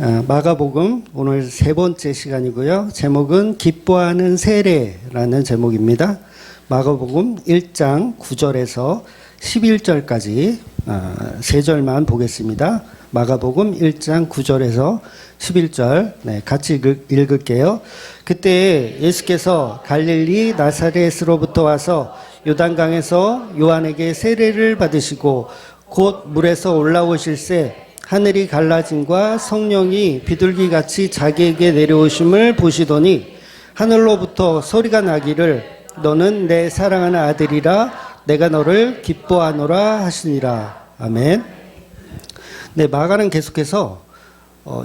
마가복음 오늘 세 번째 시간이고요. 제목은 기뻐하는 세례라는 제목입니다. 마가복음 1장 9절에서 11절까지 세 절만 보겠습니다. 마가복음 1장 9절에서 11절 같이 읽을게요. 그때 예수께서 갈릴리 나사렛으로부터 와서 요단강에서 요한에게 세례를 받으시고 곧 물에서 올라오실새 하늘이 갈라짐과 성령이 비둘기같이 자기에게 내려오심을 보시더니 하늘로부터 소리가 나기를 너는 내 사랑하는 아들이라 내가 너를 기뻐하노라 하시니라. 아멘. 네, 마가는 계속해서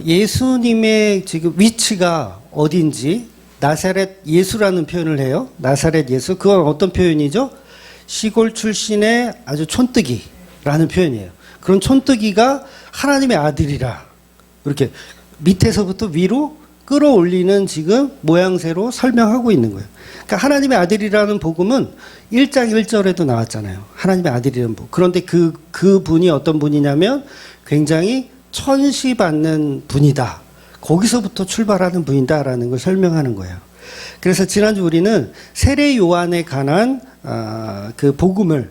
예수님의 지금 위치가 어딘지 나사렛 예수라는 표현을 해요. 나사렛 예수. 그건 어떤 표현이죠? 시골 출신의 아주 촌뜨기라는 표현이에요. 그런 촌뜨기가 하나님의 아들이라 이렇게 밑에서부터 위로 끌어올리는 지금 모양새로 설명하고 있는 거예요. 그러니까 하나님의 아들이라는 복음은 1장 1절에도 나왔잖아요. 하나님의 아들이라는 복음. 그런데 그 분이 어떤 분이냐면 굉장히 천시받는 분이다. 거기서부터 출발하는 분이다라는 걸 설명하는 거예요. 그래서 지난주 우리는 세례 요한에 관한 그 복음을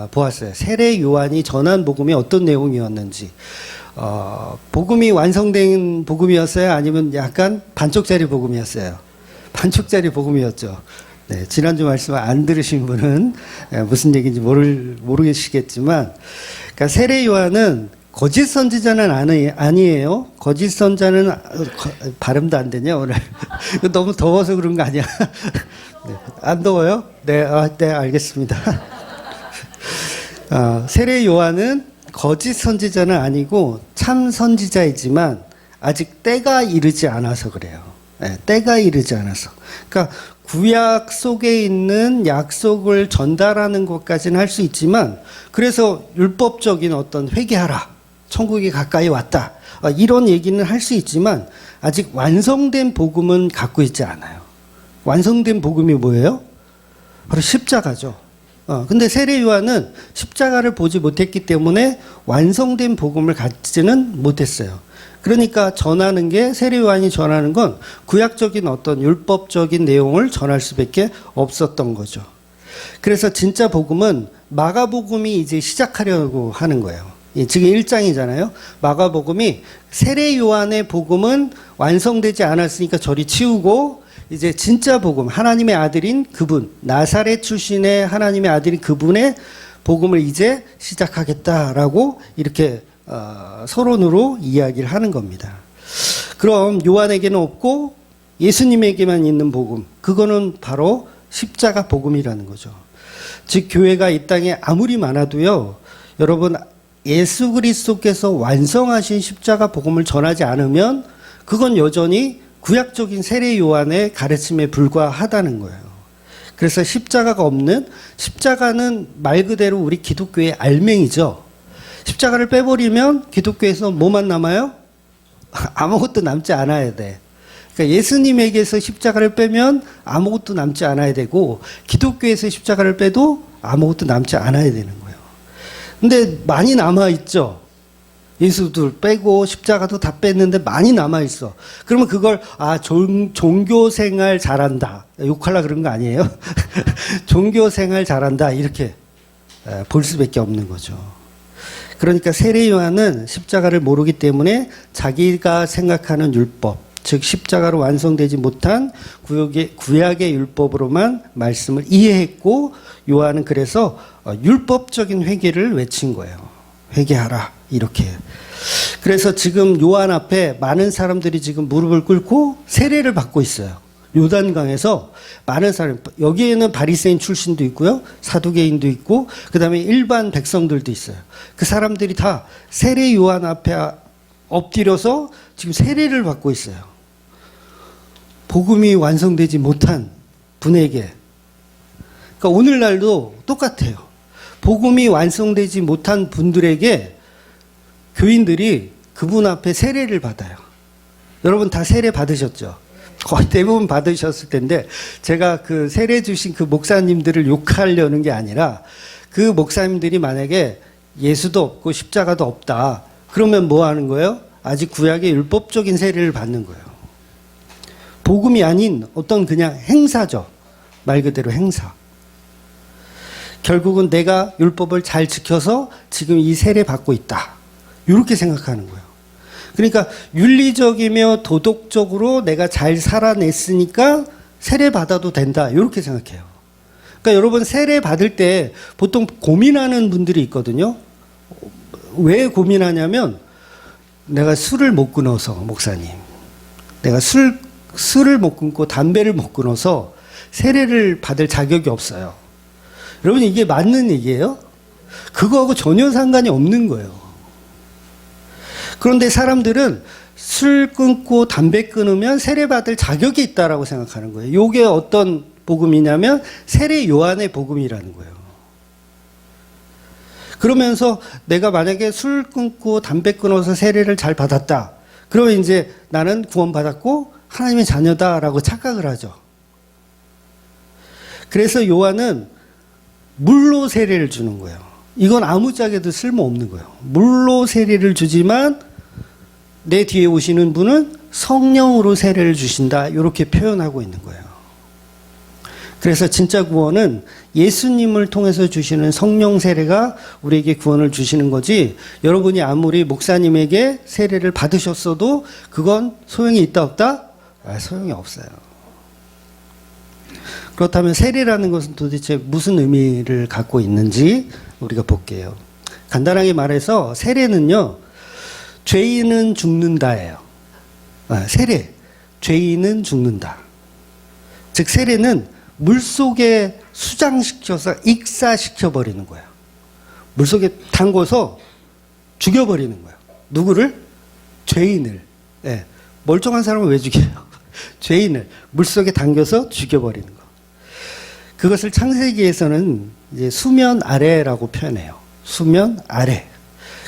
보았어요. 세례 요한이 전한 복음이 어떤 내용이었는지, 복음이 완성된 복음이었어요? 아니면 약간 반쪽짜리 복음이었어요? 반쪽짜리 복음이었죠. 네, 지난주 말씀 안 들으신 분은 무슨 얘기인지 모르시겠지만, 그러니까 세례 요한은 거짓 선지자는 아니에요. 거짓 선자는 발음도 안 되냐 오늘? 너무 더워서 그런 거 아니야? 네, 안 더워요? 네, 네 알겠습니다. 세례 요한은 거짓 선지자는 아니고 참 선지자이지만 아직 때가 이르지 않아서 그래요. 네, 때가 이르지 않아서. 그러니까 구약 속에 있는 약속을 전달하는 것까지는 할 수 있지만 그래서 율법적인 어떤 회개하라. 천국이 가까이 왔다. 이런 얘기는 할 수 있지만 아직 완성된 복음은 갖고 있지 않아요. 완성된 복음이 뭐예요? 바로 십자가죠. 근데 세례 요한은 십자가를 보지 못했기 때문에 완성된 복음을 갖지는 못했어요. 그러니까 전하는 게 세례 요한이 전하는 건 구약적인 어떤 율법적인 내용을 전할 수밖에 없었던 거죠. 그래서 진짜 복음은 마가복음이 이제 시작하려고 하는 거예요. 지금 1장이잖아요. 마가복음이 세례 요한의 복음은 완성되지 않았으니까 저리 치우고 이제 진짜 복음, 하나님의 아들인 그분, 나사렛 출신의 하나님의 아들인 그분의 복음을 이제 시작하겠다라고 이렇게 서론으로 이야기를 하는 겁니다. 그럼 요한에게는 없고 예수님에게만 있는 복음, 그거는 바로 십자가 복음이라는 거죠. 즉 교회가 이 땅에 아무리 많아도요, 여러분 예수 그리스도께서 완성하신 십자가 복음을 전하지 않으면 그건 여전히 구약적인 세례 요한의 가르침에 불과하다는 거예요. 그래서 십자가가 없는, 십자가는 말 그대로 우리 기독교의 알맹이죠. 십자가를 빼버리면 기독교에서 뭐만 남아요? 아무것도 남지 않아야 돼. 그러니까 예수님에게서 십자가를 빼면 아무것도 남지 않아야 되고 기독교에서 십자가를 빼도 아무것도 남지 않아야 되는 거예요. 근데 많이 남아있죠. 예수도 빼고 십자가도 다 뺐는데 많이 남아있어. 그러면 그걸 종교생활 잘한다. 욕하려고 그런 거 아니에요? 종교생활 잘한다. 이렇게 볼 수밖에 없는 거죠. 그러니까 세례 요한은 십자가를 모르기 때문에 자기가 생각하는 율법, 즉 십자가로 완성되지 못한 구약의 율법으로만 말씀을 이해했고 요한은 그래서 율법적인 회개를 외친 거예요. 회개하라 이렇게. 그래서 지금 요한 앞에 많은 사람들이 지금 무릎을 꿇고 세례를 받고 있어요. 요단강에서 많은 사람, 여기에는 바리새인 출신도 있고요, 사두개인도 있고, 그 다음에 일반 백성들도 있어요. 그 사람들이 다 세례 요한 앞에 엎드려서 지금 세례를 받고 있어요. 복음이 완성되지 못한 분에게. 그러니까 오늘날도 똑같아요. 복음이 완성되지 못한 분들에게 교인들이 그분 앞에 세례를 받아요. 여러분 다 세례 받으셨죠? 거의 대부분 받으셨을 텐데 제가 그 세례 주신 그 목사님들을 욕하려는 게 아니라 그 목사님들이 만약에 예수도 없고 십자가도 없다. 그러면 뭐 하는 거예요? 아직 구약의 율법적인 세례를 받는 거예요. 복음이 아닌 어떤 그냥 행사죠. 말 그대로 행사. 결국은 내가 율법을 잘 지켜서 지금 이 세례 받고 있다. 이렇게 생각하는 거예요. 그러니까 윤리적이며 도덕적으로 내가 잘 살아냈으니까 세례 받아도 된다. 이렇게 생각해요. 그러니까 여러분 세례 받을 때 보통 고민하는 분들이 있거든요. 왜 고민하냐면 내가 술을 못 끊어서 목사님. 내가 술을 못 끊고 담배를 못 끊어서 세례를 받을 자격이 없어요. 여러분 이게 맞는 얘기예요? 그거하고 전혀 상관이 없는 거예요. 그런데 사람들은 술 끊고 담배 끊으면 세례받을 자격이 있다라고 생각하는 거예요. 이게 어떤 복음이냐면 세례 요한의 복음이라는 거예요. 그러면서 내가 만약에 술 끊고 담배 끊어서 세례를 잘 받았다. 그러면 이제 나는 구원받았고 하나님의 자녀다라고 착각을 하죠. 그래서 요한은 물로 세례를 주는 거예요. 이건 아무짝에도 쓸모없는 거예요. 물로 세례를 주지만 내 뒤에 오시는 분은 성령으로 세례를 주신다. 이렇게 표현하고 있는 거예요. 그래서 진짜 구원은 예수님을 통해서 주시는 성령 세례가 우리에게 구원을 주시는 거지, 여러분이 아무리 목사님에게 세례를 받으셨어도 그건 소용이 있다 없다? 소용이 없어요. 그렇다면 세례라는 것은 도대체 무슨 의미를 갖고 있는지 우리가 볼게요. 간단하게 말해서 세례는요, 죄인은 죽는다예요. 세례, 죄인은 죽는다. 즉 세례는 물속에 수장시켜서 익사시켜버리는 거예요. 물속에 담궈서 죽여버리는 거예요. 누구를? 죄인을. 네. 멀쩡한 사람은 왜 죽여요? 죄인을 물속에 담겨서 죽여버리는 거. 그것을 창세기에서는 이제 수면 아래라고 표현해요. 수면 아래.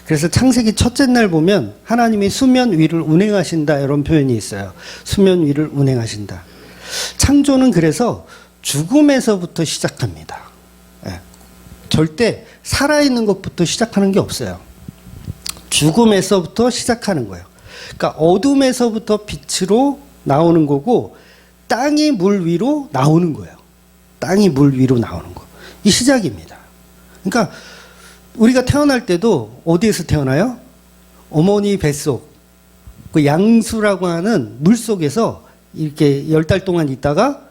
그래서 창세기 첫째 날 보면 하나님이 수면 위를 운행하신다 이런 표현이 있어요. 수면 위를 운행하신다. 창조는 그래서 죽음에서부터 시작합니다. 예. 절대 살아있는 것부터 시작하는 게 없어요. 죽음에서부터 시작하는 거예요. 그러니까 어둠에서부터 빛으로 나오는 거고 땅이 물 위로 나오는 거예요. 땅이 물 위로 나오는 거. 이 시작입니다. 그러니까 우리가 태어날 때도 어디에서 태어나요? 어머니 뱃속, 그 양수라고 하는 물 속에서 이렇게 10달 동안 있다가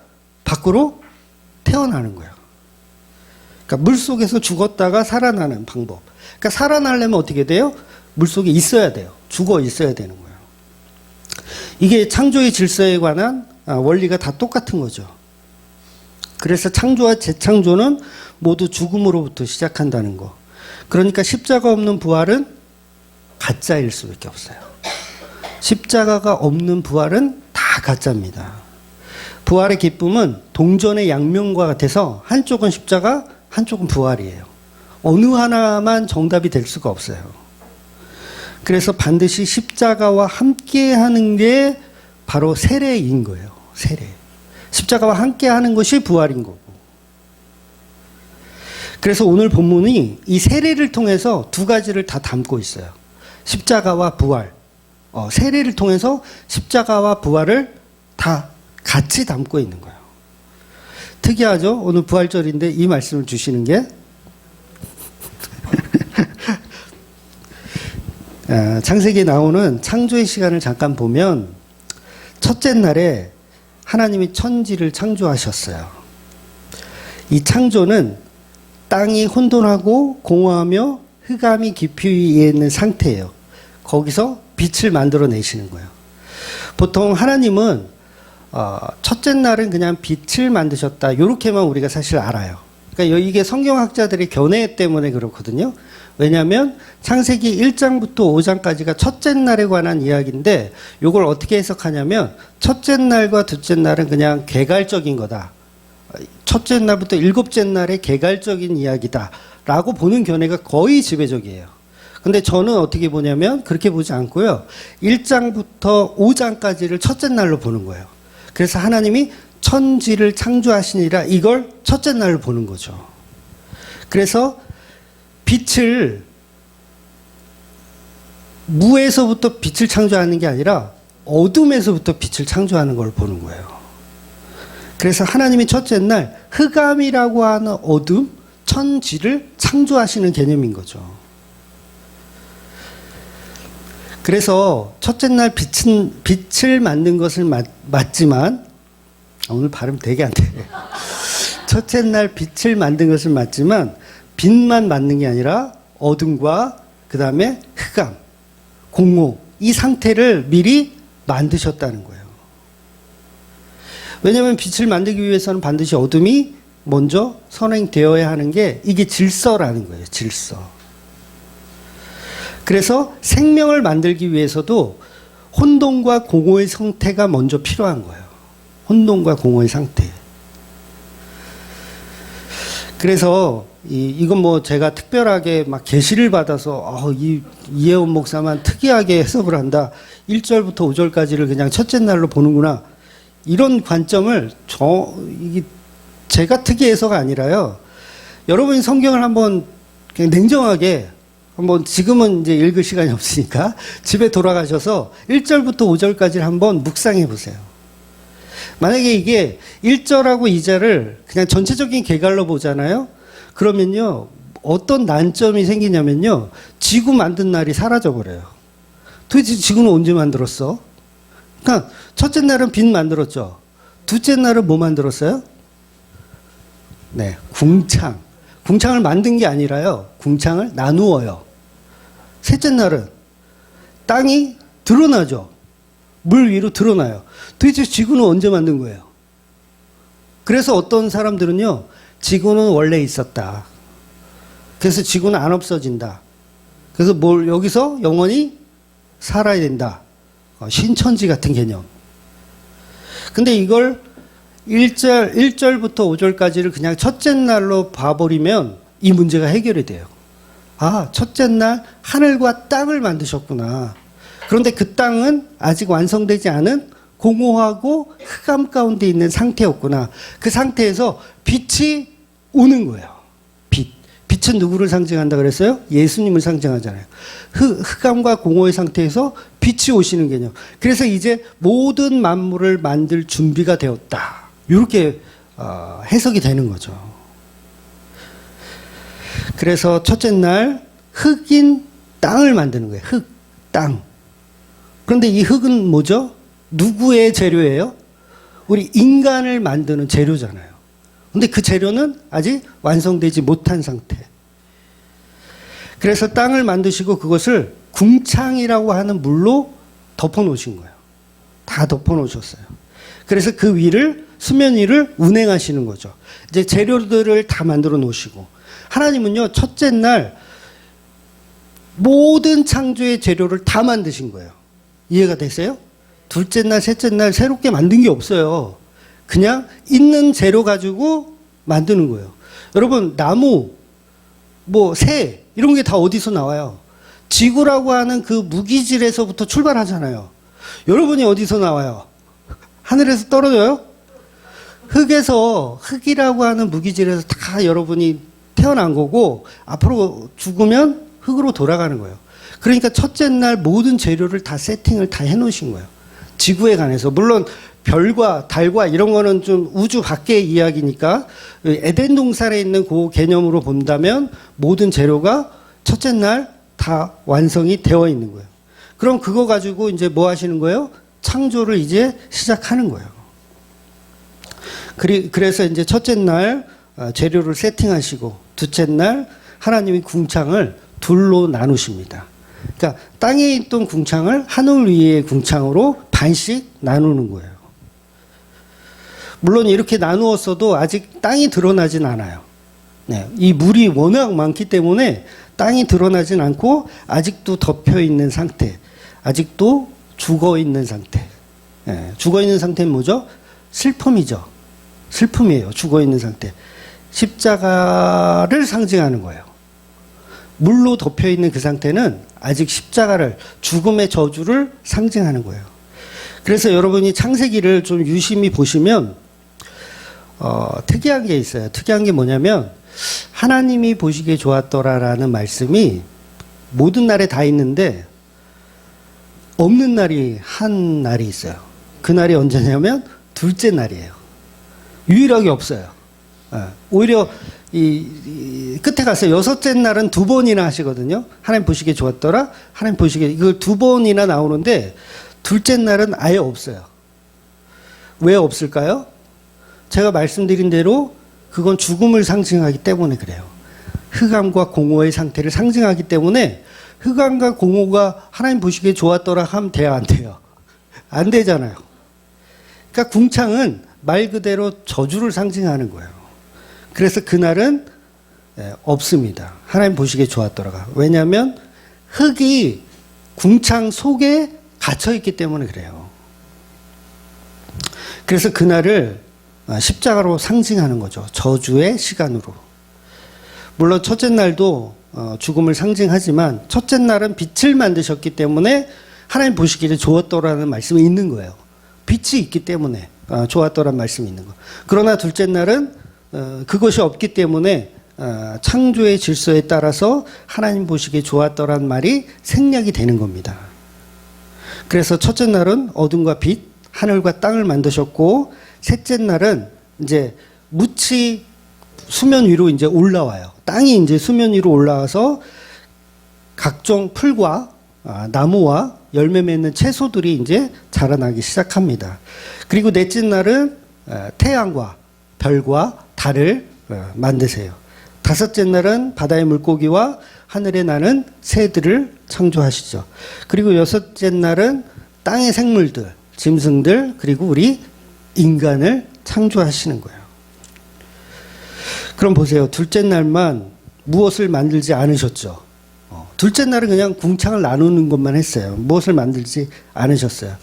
밖으로 태어나는 거예요. 그러니까 물 속에서 죽었다가 살아나는 방법. 그러니까 살아나려면 어떻게 돼요? 물 속에 있어야 돼요. 죽어 있어야 되는 거예요. 이게 창조의 질서에 관한 원리가 다 똑같은 거죠. 그래서 창조와 재창조는 모두 죽음으로부터 시작한다는 거. 그러니까 십자가 없는 부활은 가짜일 수밖에 없어요. 십자가가 없는 부활은 다 가짜입니다. 부활의 기쁨은 동전의 양면과 같아서 한쪽은 십자가, 한쪽은 부활이에요. 어느 하나만 정답이 될 수가 없어요. 그래서 반드시 십자가와 함께 하는 게 바로 세례인 거예요. 세례. 십자가와 함께 하는 것이 부활인 거고. 그래서 오늘 본문이 이 세례를 통해서 두 가지를 다 담고 있어요. 십자가와 부활. 세례를 통해서 십자가와 부활을 다 같이 담고 있는 거예요. 특이하죠? 오늘 부활절인데 이 말씀을 주시는 게 창세기에 나오는 창조의 시간을 잠깐 보면 첫째 날에 하나님이 천지를 창조하셨어요. 이 창조는 땅이 혼돈하고 공허하며 흑암이 깊이 위에 있는 상태예요. 거기서 빛을 만들어내시는 거예요. 보통 하나님은 첫째 날은 그냥 빛을 만드셨다. 이렇게만 우리가 사실 알아요. 그러니까 이게 성경학자들의 견해 때문에 그렇거든요. 왜냐하면 창세기 1장부터 5장까지가 첫째 날에 관한 이야기인데 이걸 어떻게 해석하냐면 첫째 날과 둘째 날은 그냥 개괄적인 거다. 첫째 날부터 일곱째 날의 개괄적인 이야기다. 라고 보는 견해가 거의 지배적이에요. 근데 저는 어떻게 보냐면 그렇게 보지 않고요. 1장부터 5장까지를 첫째 날로 보는 거예요. 그래서 하나님이 천지를 창조하시니라 이걸 첫째 날로 보는 거죠. 그래서 빛을 무에서부터 빛을 창조하는 게 아니라 어둠에서부터 빛을 창조하는 걸 보는 거예요. 그래서 하나님이 첫째 날 흑암이라고 하는 어둠, 천지를 창조하시는 개념인 거죠. 그래서 첫째 날 빛을 만든 것을 맞지만, 오늘 발음 되게 안 돼. 첫째 날 빛을 만든 것을 맞지만 빛만 만든 게 아니라 어둠과 그 다음에 흑암, 공허, 이 상태를 미리 만드셨다는 거예요. 왜냐하면 빛을 만들기 위해서는 반드시 어둠이 먼저 선행되어야 하는 게 이게 질서라는 거예요. 질서. 그래서 생명을 만들기 위해서도 혼돈과 공허의 상태가 먼저 필요한 거예요. 혼돈과 공허의 상태. 그래서 이건 뭐 제가 특별하게 막 계시를 받아서 이혜원 목사만 특이하게 해석을 한다. 1절부터 5절까지를 그냥 첫째 날로 보는구나. 이런 관점을 제가 특이 해서가 아니라요. 여러분이 성경을 한번 그냥 냉정하게 한번 지금은 이제 읽을 시간이 없으니까 집에 돌아가셔서 1절부터 5절까지를 한번 묵상해 보세요. 만약에 이게 1절하고 2절을 그냥 전체적인 개괄로 보잖아요. 그러면요, 어떤 난점이 생기냐면요, 지구 만든 날이 사라져버려요. 도대체 지구는 언제 만들었어? 그러니까 첫째 날은 빛 만들었죠. 둘째 날은 뭐 만들었어요? 네, 궁창. 궁창을 만든 게 아니라요, 궁창을 나누어요. 셋째 날은 땅이 드러나죠. 물 위로 드러나요. 도대체 지구는 언제 만든 거예요? 그래서 어떤 사람들은요, 지구는 원래 있었다. 그래서 지구는 안 없어진다. 그래서 여기서 영원히 살아야 된다. 신천지 같은 개념. 근데 이걸 1절부터 5절까지를 그냥 첫째 날로 봐버리면 이 문제가 해결이 돼요. 아, 첫째 날 하늘과 땅을 만드셨구나. 그런데 그 땅은 아직 완성되지 않은 공허하고 흑암 가운데 있는 상태였구나. 그 상태에서 빛이 오는 거예요. 빛은 누구를 상징한다 그랬어요? 예수님을 상징하잖아요. 흑암과 공허의 상태에서 빛이 오시는 개념. 그래서 이제 모든 만물을 만들 준비가 되었다. 이렇게 해석이 되는 거죠. 그래서 첫째 날 흙인 땅을 만드는 거예요. 흙, 땅. 그런데 이 흙은 뭐죠? 누구의 재료예요? 우리 인간을 만드는 재료잖아요. 근데 그 재료는 아직 완성되지 못한 상태. 그래서 땅을 만드시고 그것을 궁창이라고 하는 물로 덮어 놓으신 거예요. 다 덮어 놓으셨어요. 그래서 그 위를, 수면 위를 운행하시는 거죠. 이제 재료들을 다 만들어 놓으시고, 하나님은요, 첫째 날 모든 창조의 재료를 다 만드신 거예요. 이해가 되세요? 둘째 날, 셋째 날 새롭게 만든 게 없어요. 그냥 있는 재료 가지고 만드는 거예요. 여러분, 나무, 새, 이런 게 다 어디서 나와요? 지구라고 하는 그 무기질에서부터 출발하잖아요. 여러분이 어디서 나와요? 하늘에서 떨어져요? 흙이라고 하는 무기질에서 다 여러분이 태어난 거고, 앞으로 죽으면 흙으로 돌아가는 거예요. 그러니까 첫째 날 모든 재료를 다 세팅을 다 해놓으신 거예요. 지구에 관해서. 물론 별과 달과 이런 거는 좀 우주 밖의 이야기니까 에덴 동산에 있는 그 개념으로 본다면 모든 재료가 첫째 날 다 완성이 되어 있는 거예요. 그럼 그거 가지고 이제 뭐 하시는 거예요? 창조를 이제 시작하는 거예요. 그래서 이제 첫째 날 재료를 세팅하시고, 둘째 날 하나님이 궁창을 둘로 나누십니다. 그러니까 땅에 있던 궁창을 하늘 위의 궁창으로 반씩 나누는 거예요. 물론 이렇게 나누었어도 아직 땅이 드러나진 않아요. 네, 이 물이 워낙 많기 때문에 땅이 드러나진 않고 아직도 덮여 있는 상태, 아직도 죽어 있는 상태. 네, 죽어 있는 상태는 뭐죠? 슬픔이죠. 슬픔이에요. 죽어 있는 상태. 십자가를 상징하는 거예요. 물로 덮여 있는 그 상태는 아직 십자가를, 죽음의 저주를 상징하는 거예요. 그래서 여러분이 창세기를 좀 유심히 보시면 특이한 게 있어요. 특이한 게 뭐냐면, 하나님이 보시기에 좋았더라라는 말씀이 모든 날에 다 있는데 없는 날이 한 날이 있어요. 그 날이 언제냐면 둘째 날이에요. 유일하게 없어요. 오히려 이 끝에 가서 여섯째 날은 두 번이나 하시거든요. 하나님 보시기에 좋았더라. 하나님 보시기에 이걸 두 번이나 나오는데 둘째 날은 아예 없어요. 왜 없을까요? 제가 말씀드린 대로 그건 죽음을 상징하기 때문에 그래요. 흑암과 공허의 상태를 상징하기 때문에 흑암과 공허가 하나님 보시기에 좋았더라 하면 돼요, 안 돼요? 안 되잖아요. 그러니까 궁창은 말 그대로 저주를 상징하는 거예요. 그래서 그날은 없습니다. 하나님 보시기에 좋았더라가. 왜냐하면 흙이 궁창 속에 갇혀있기 때문에 그래요. 그래서 그날을 십자가로 상징하는 거죠. 저주의 시간으로. 물론 첫째 날도 죽음을 상징하지만 첫째 날은 빛을 만드셨기 때문에 하나님 보시기에 좋았더라는 말씀이 있는 거예요. 빛이 있기 때문에 좋았더라는 말씀이 있는 거예요. 그러나 둘째 날은 그것이 없기 때문에 창조의 질서에 따라서 하나님 보시기에 좋았더라는 말이 생략이 되는 겁니다. 그래서 첫째 날은 어둠과 빛, 하늘과 땅을 만드셨고 셋째 날은 이제 묻이 수면 위로 이제 올라와요. 땅이 이제 수면 위로 올라와서 각종 풀과 나무와 열매 맺는 채소들이 이제 자라나기 시작합니다. 그리고 넷째 날은 태양과 별과 달을 만드세요. 다섯째 날은 바다의 물고기와 하늘에 나는 새들을 창조하시죠. 그리고 여섯째 날은 땅의 생물들, 짐승들, 그리고 우리 인간을 창조하시는 거예요. 그럼 보세요. 둘째 날만 무엇을 만들지 않으셨죠. 둘째 날은 그냥 궁창을 나누는 것만 했어요. 무엇을 만들지 않으셨어요.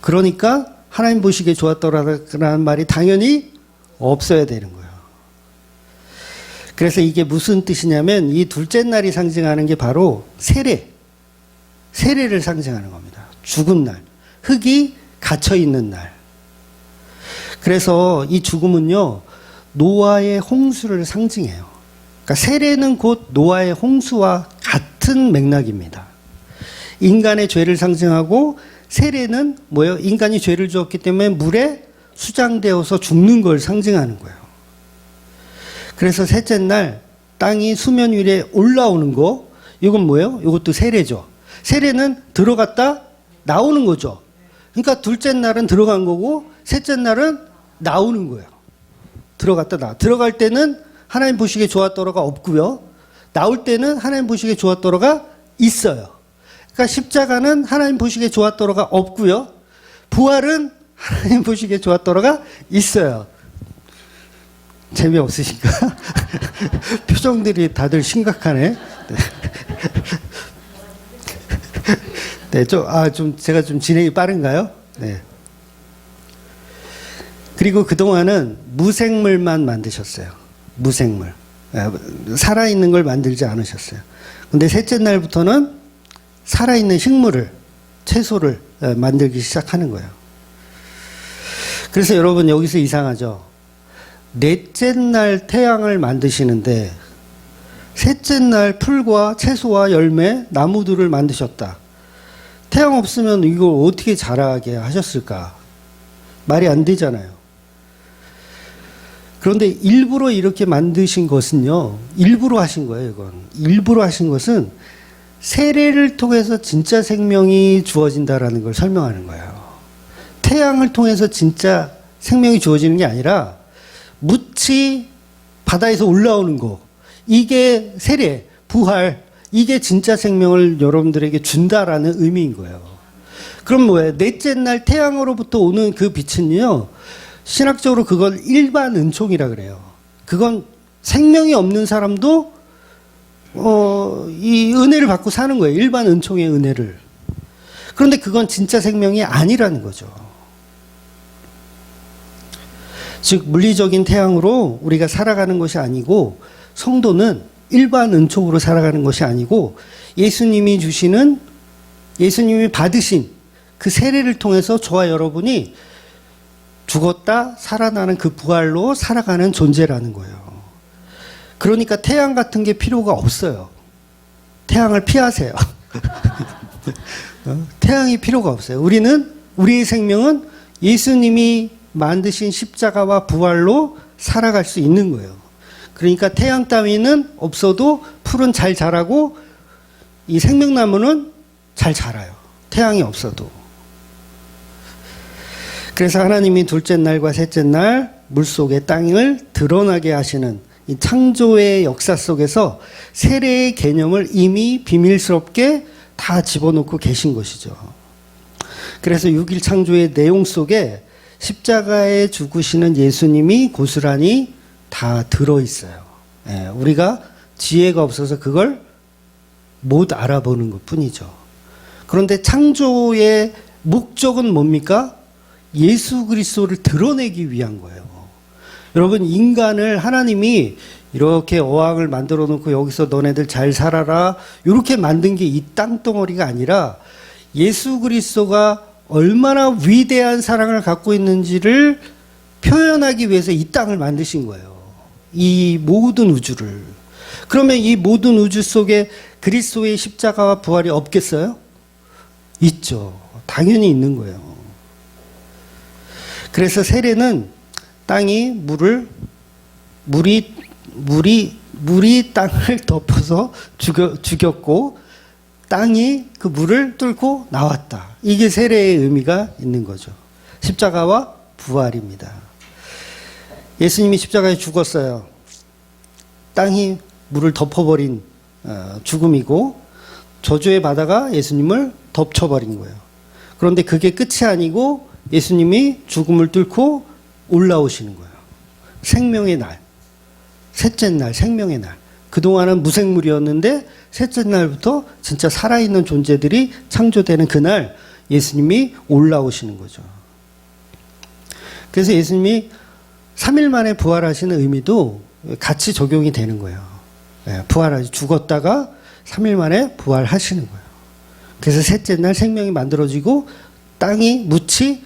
그러니까 하나님 보시기에 좋았더라라는 말이 당연히 없어야 되는 거예요. 그래서 이게 무슨 뜻이냐면 이 둘째 날이 상징하는 게 바로 세례를 상징하는 겁니다. 죽은 날, 흙이 갇혀있는 날. 그래서 이 죽음은요, 노아의 홍수를 상징해요. 그러니까 세례는 곧 노아의 홍수와 같은 맥락입니다. 인간의 죄를 상징하고 세례는 뭐예요? 인간이 죄를 지었기 때문에 물에 수장되어서 죽는 걸 상징하는 거예요. 그래서 셋째 날 땅이 수면 위에 올라오는 거, 이건 뭐예요? 이것도 세례죠. 세례는 들어갔다 나오는 거죠. 그러니까 둘째 날은 들어간 거고 셋째 날은 나오는 거예요. 들어갈 때는 하나님 보시기에 좋았더라가 없고요. 나올 때는 하나님 보시기에 좋았더라가 있어요. 그러니까 십자가는 하나님 보시기에 좋았더라가 없고요. 부활은 하나님 보시기에 좋았더라가 있어요. 재미없으신가? 표정들이 다들 심각하네. 네, 제가 좀 진행이 빠른가요? 네. 그리고 그동안은 무생물만 만드셨어요. 무생물. 살아있는 걸 만들지 않으셨어요. 근데 셋째 날부터는 살아있는 식물을, 채소를 만들기 시작하는 거예요. 그래서 여러분 여기서 이상하죠? 넷째 날 태양을 만드시는데 셋째 날 풀과 채소와 열매, 나무들을 만드셨다. 태양 없으면 이걸 어떻게 자라게 하셨을까? 말이 안 되잖아요. 그런데 일부러 이렇게 만드신 것은요, 일부러 하신 거예요, 이건. 일부러 하신 것은 세례를 통해서 진짜 생명이 주어진다라는 걸 설명하는 거예요. 태양을 통해서 진짜 생명이 주어지는 게 아니라 묻이 바다에서 올라오는 거, 이게 세례, 부활, 이게 진짜 생명을 여러분들에게 준다라는 의미인 거예요. 그럼 뭐예요? 넷째 날 태양으로부터 오는 그 빛은요, 신학적으로 그걸 일반 은총이라 그래요. 그건 생명이 없는 사람도 이 은혜를 받고 사는 거예요. 일반 은총의 은혜를. 그런데 그건 진짜 생명이 아니라는 거죠. 즉 물리적인 태양으로 우리가 살아가는 것이 아니고, 성도는 일반 은총으로 살아가는 것이 아니고 예수님이 받으신 그 세례를 통해서 저와 여러분이 죽었다 살아나는 그 부활로 살아가는 존재라는 거예요. 그러니까 태양 같은 게 필요가 없어요. 태양을 피하세요. 태양이 필요가 없어요. 우리의 생명은 예수님이 만드신 십자가와 부활로 살아갈 수 있는 거예요. 그러니까 태양 따위는 없어도 풀은 잘 자라고 이 생명나무는 잘 자라요. 태양이 없어도. 그래서 하나님이 둘째 날과 셋째 날 물속의 땅을 드러나게 하시는 이 창조의 역사 속에서 세례의 개념을 이미 비밀스럽게 다 집어넣고 계신 것이죠. 그래서 6일 창조의 내용 속에 십자가에 죽으시는 예수님이 고스란히 다 들어있어요. 예, 우리가 지혜가 없어서 그걸 못 알아보는 것 뿐이죠. 그런데 창조의 목적은 뭡니까? 예수 그리스도를 드러내기 위한 거예요. 여러분, 인간을 하나님이 이렇게 어항을 만들어 놓고 여기서 너네들 잘 살아라 이렇게 만든 게 이 땅덩어리가 아니라 예수 그리스도가 얼마나 위대한 사랑을 갖고 있는지를 표현하기 위해서 이 땅을 만드신 거예요. 이 모든 우주를. 그러면 이 모든 우주 속에 그리스도의 십자가와 부활이 없겠어요? 있죠. 당연히 있는 거예요. 그래서 세례는 땅이 물이 땅을 덮어서 죽였고 땅이 그 물을 뚫고 나왔다. 이게 세례의 의미가 있는 거죠. 십자가와 부활입니다. 예수님이 십자가에 죽었어요. 땅이 물을 덮어버린 죽음이고 저주의 바다가 예수님을 덮쳐버린 거예요. 그런데 그게 끝이 아니고 예수님이 죽음을 뚫고 올라오시는 거예요. 생명의 날, 셋째 날, 생명의 날. 그동안은 무생물이었는데 셋째 날부터 진짜 살아있는 존재들이 창조되는 그날 예수님이 올라오시는 거죠. 그래서 예수님이 3일 만에 부활하시는 의미도 같이 적용이 되는 거예요. 부활하시 죽었다가 3일 만에 부활하시는 거예요. 그래서 셋째 날 생명이 만들어지고 땅이 묻이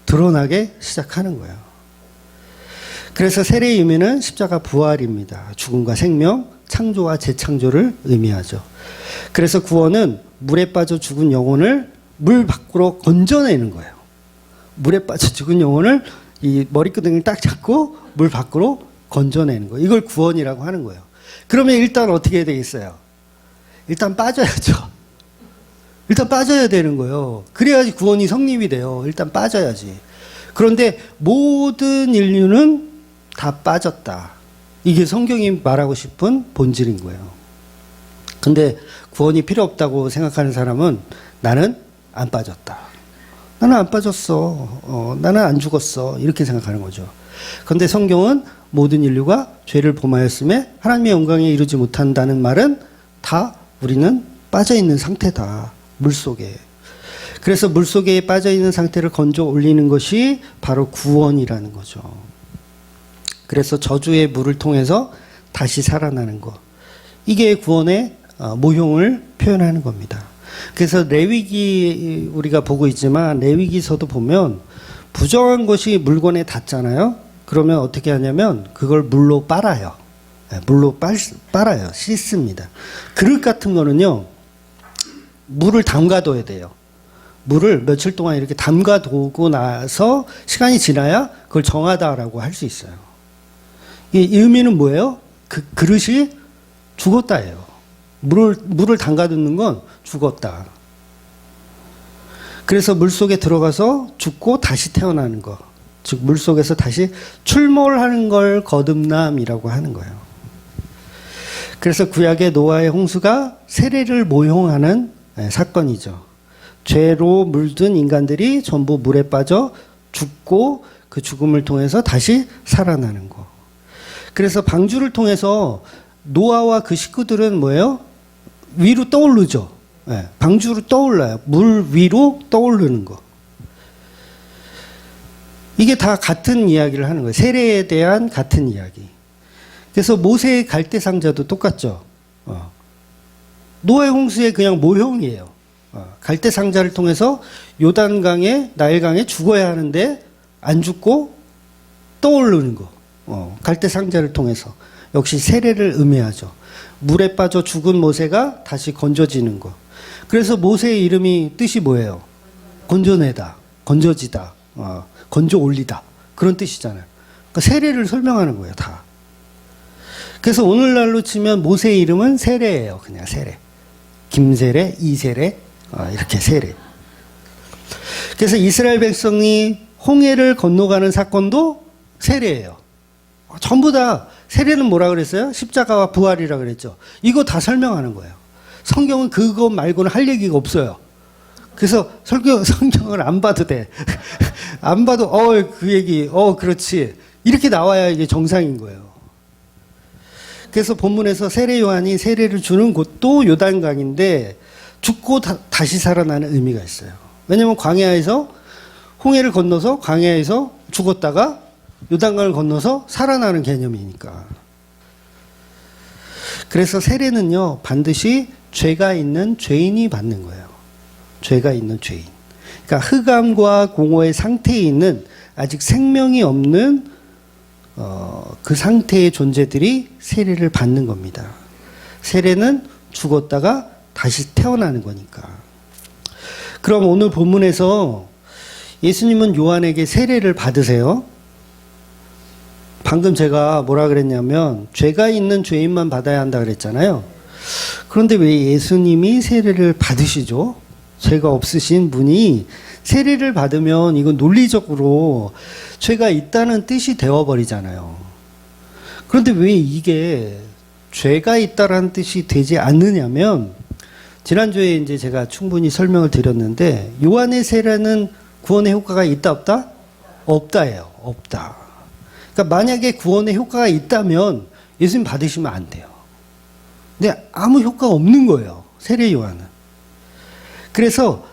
드러나게 시작하는 거예요. 그래서 세례의 의미는 십자가 부활입니다. 죽음과 생명, 창조와 재창조를 의미하죠. 그래서 구원은 물에 빠져 죽은 영혼을 물 밖으로 건져내는 거예요. 물에 빠져 죽은 영혼을 이 머리끄댕이를 딱 잡고 물 밖으로 건져내는 거예요. 이걸 구원이라고 하는 거예요. 그러면 일단 어떻게 해야 되겠어요? 일단 빠져야죠. 일단 빠져야 되는 거예요. 그래야지 구원이 성립이 돼요. 일단 빠져야지. 그런데 모든 인류는 다 빠졌다. 이게 성경이 말하고 싶은 본질인 거예요. 근데 구원이 필요 없다고 생각하는 사람은 나는 안 빠졌다. 나는 안 빠졌어. 나는 안 죽었어. 이렇게 생각하는 거죠. 그런데 성경은 모든 인류가 죄를 범하였음에 하나님의 영광에 이르지 못한다는 말은 다 우리는 빠져있는 상태다. 물속에. 그래서 물속에 빠져있는 상태를 건져 올리는 것이 바로 구원이라는 거죠. 그래서 저주의 물을 통해서 다시 살아나는 것. 이게 구원의 모형을 표현하는 겁니다. 그래서 레위기 우리가 보고 있지만 레위기서도 보면 부정한 것이 물건에 닿잖아요. 그러면 어떻게 하냐면 그걸 물로 빨아요. 물로 빨아요. 씻습니다. 그릇 같은 거는요. 물을 담가둬야 돼요. 물을 며칠 동안 이렇게 담가두고 나서 시간이 지나야 그걸 정하다라고 할 수 있어요. 이 의미는 뭐예요? 그 그릇이 죽었다예요. 물을 담가두는 건 죽었다. 그래서 물속에 들어가서 죽고 다시 태어나는 거. 즉 물속에서 다시 출몰하는 걸 거듭남이라고 하는 거예요. 그래서 구약의 노아의 홍수가 세례를 모형하는 사건이죠. 죄로 물든 인간들이 전부 물에 빠져 죽고 그 죽음을 통해서 다시 살아나는 거. 그래서 방주를 통해서 노아와 그 식구들은 뭐예요? 위로 떠오르죠. 방주로 떠올라요. 물 위로 떠오르는 거. 이게 다 같은 이야기를 하는 거예요. 세례에 대한 같은 이야기. 그래서 모세의 갈대상자도 똑같죠. 노아의 홍수의 그냥 모형이에요. 갈대상자를 통해서 요단강에 나일강에 죽어야 하는데 안 죽고 떠오르는 거. 갈대상자를 통해서 역시 세례를 의미하죠. 물에 빠져 죽은 모세가 다시 건져지는 거. 그래서 모세의 이름이 뜻이 뭐예요? 건져내다, 건져지다, 건져 올리다. 그런 뜻이잖아요. 그러니까 세례를 설명하는 거예요, 다. 그래서 오늘날로 치면 모세의 이름은 세례예요. 그냥 세례. 김세례, 이세례, 이렇게 세례. 그래서 이스라엘 백성이 홍해를 건너가는 사건도 세례예요. 전부 다 세례는 뭐라 그랬어요? 십자가와 부활이라 그랬죠. 이거 다 설명하는 거예요. 성경은 그거 말고는 할 얘기가 없어요. 그래서 성경을 안 봐도 돼. 안 봐도 그 얘기 그렇지. 이렇게 나와야 이게 정상인 거예요. 그래서 본문에서 세례 요한이 세례를 주는 곳도 요단강인데 죽고 다시 살아나는 의미가 있어요. 왜냐하면 광야에서 홍해를 건너서 광야에서 죽었다가 요단강을 건너서 살아나는 개념이니까. 그래서 세례는요, 반드시 죄가 있는 죄인이 받는 거예요. 죄가 있는 죄인. 그러니까 흑암과 공허의 상태에 있는 아직 생명이 없는 그 상태의 존재들이 세례를 받는 겁니다. 세례는 죽었다가 다시 태어나는 거니까. 그럼 오늘 본문에서 예수님은 요한에게 세례를 받으세요. 방금 제가 뭐라 그랬냐면 죄가 있는 죄인만 받아야 한다 그랬잖아요. 그런데 왜 예수님이 세례를 받으시죠? 죄가 없으신 분이 세례를 받으면 이건 논리적으로 죄가 있다는 뜻이 되어버리잖아요. 그런데 왜 이게 죄가 있다라는 뜻이 되지 않느냐면, 지난주에 이제 제가 충분히 설명을 드렸는데, 요한의 세례는 구원의 효과가 있다, 없다? 없다예요. 없다. 그러니까 만약에 구원의 효과가 있다면 예수님 받으시면 안 돼요. 근데 아무 효과가 없는 거예요. 세례 요한은. 그래서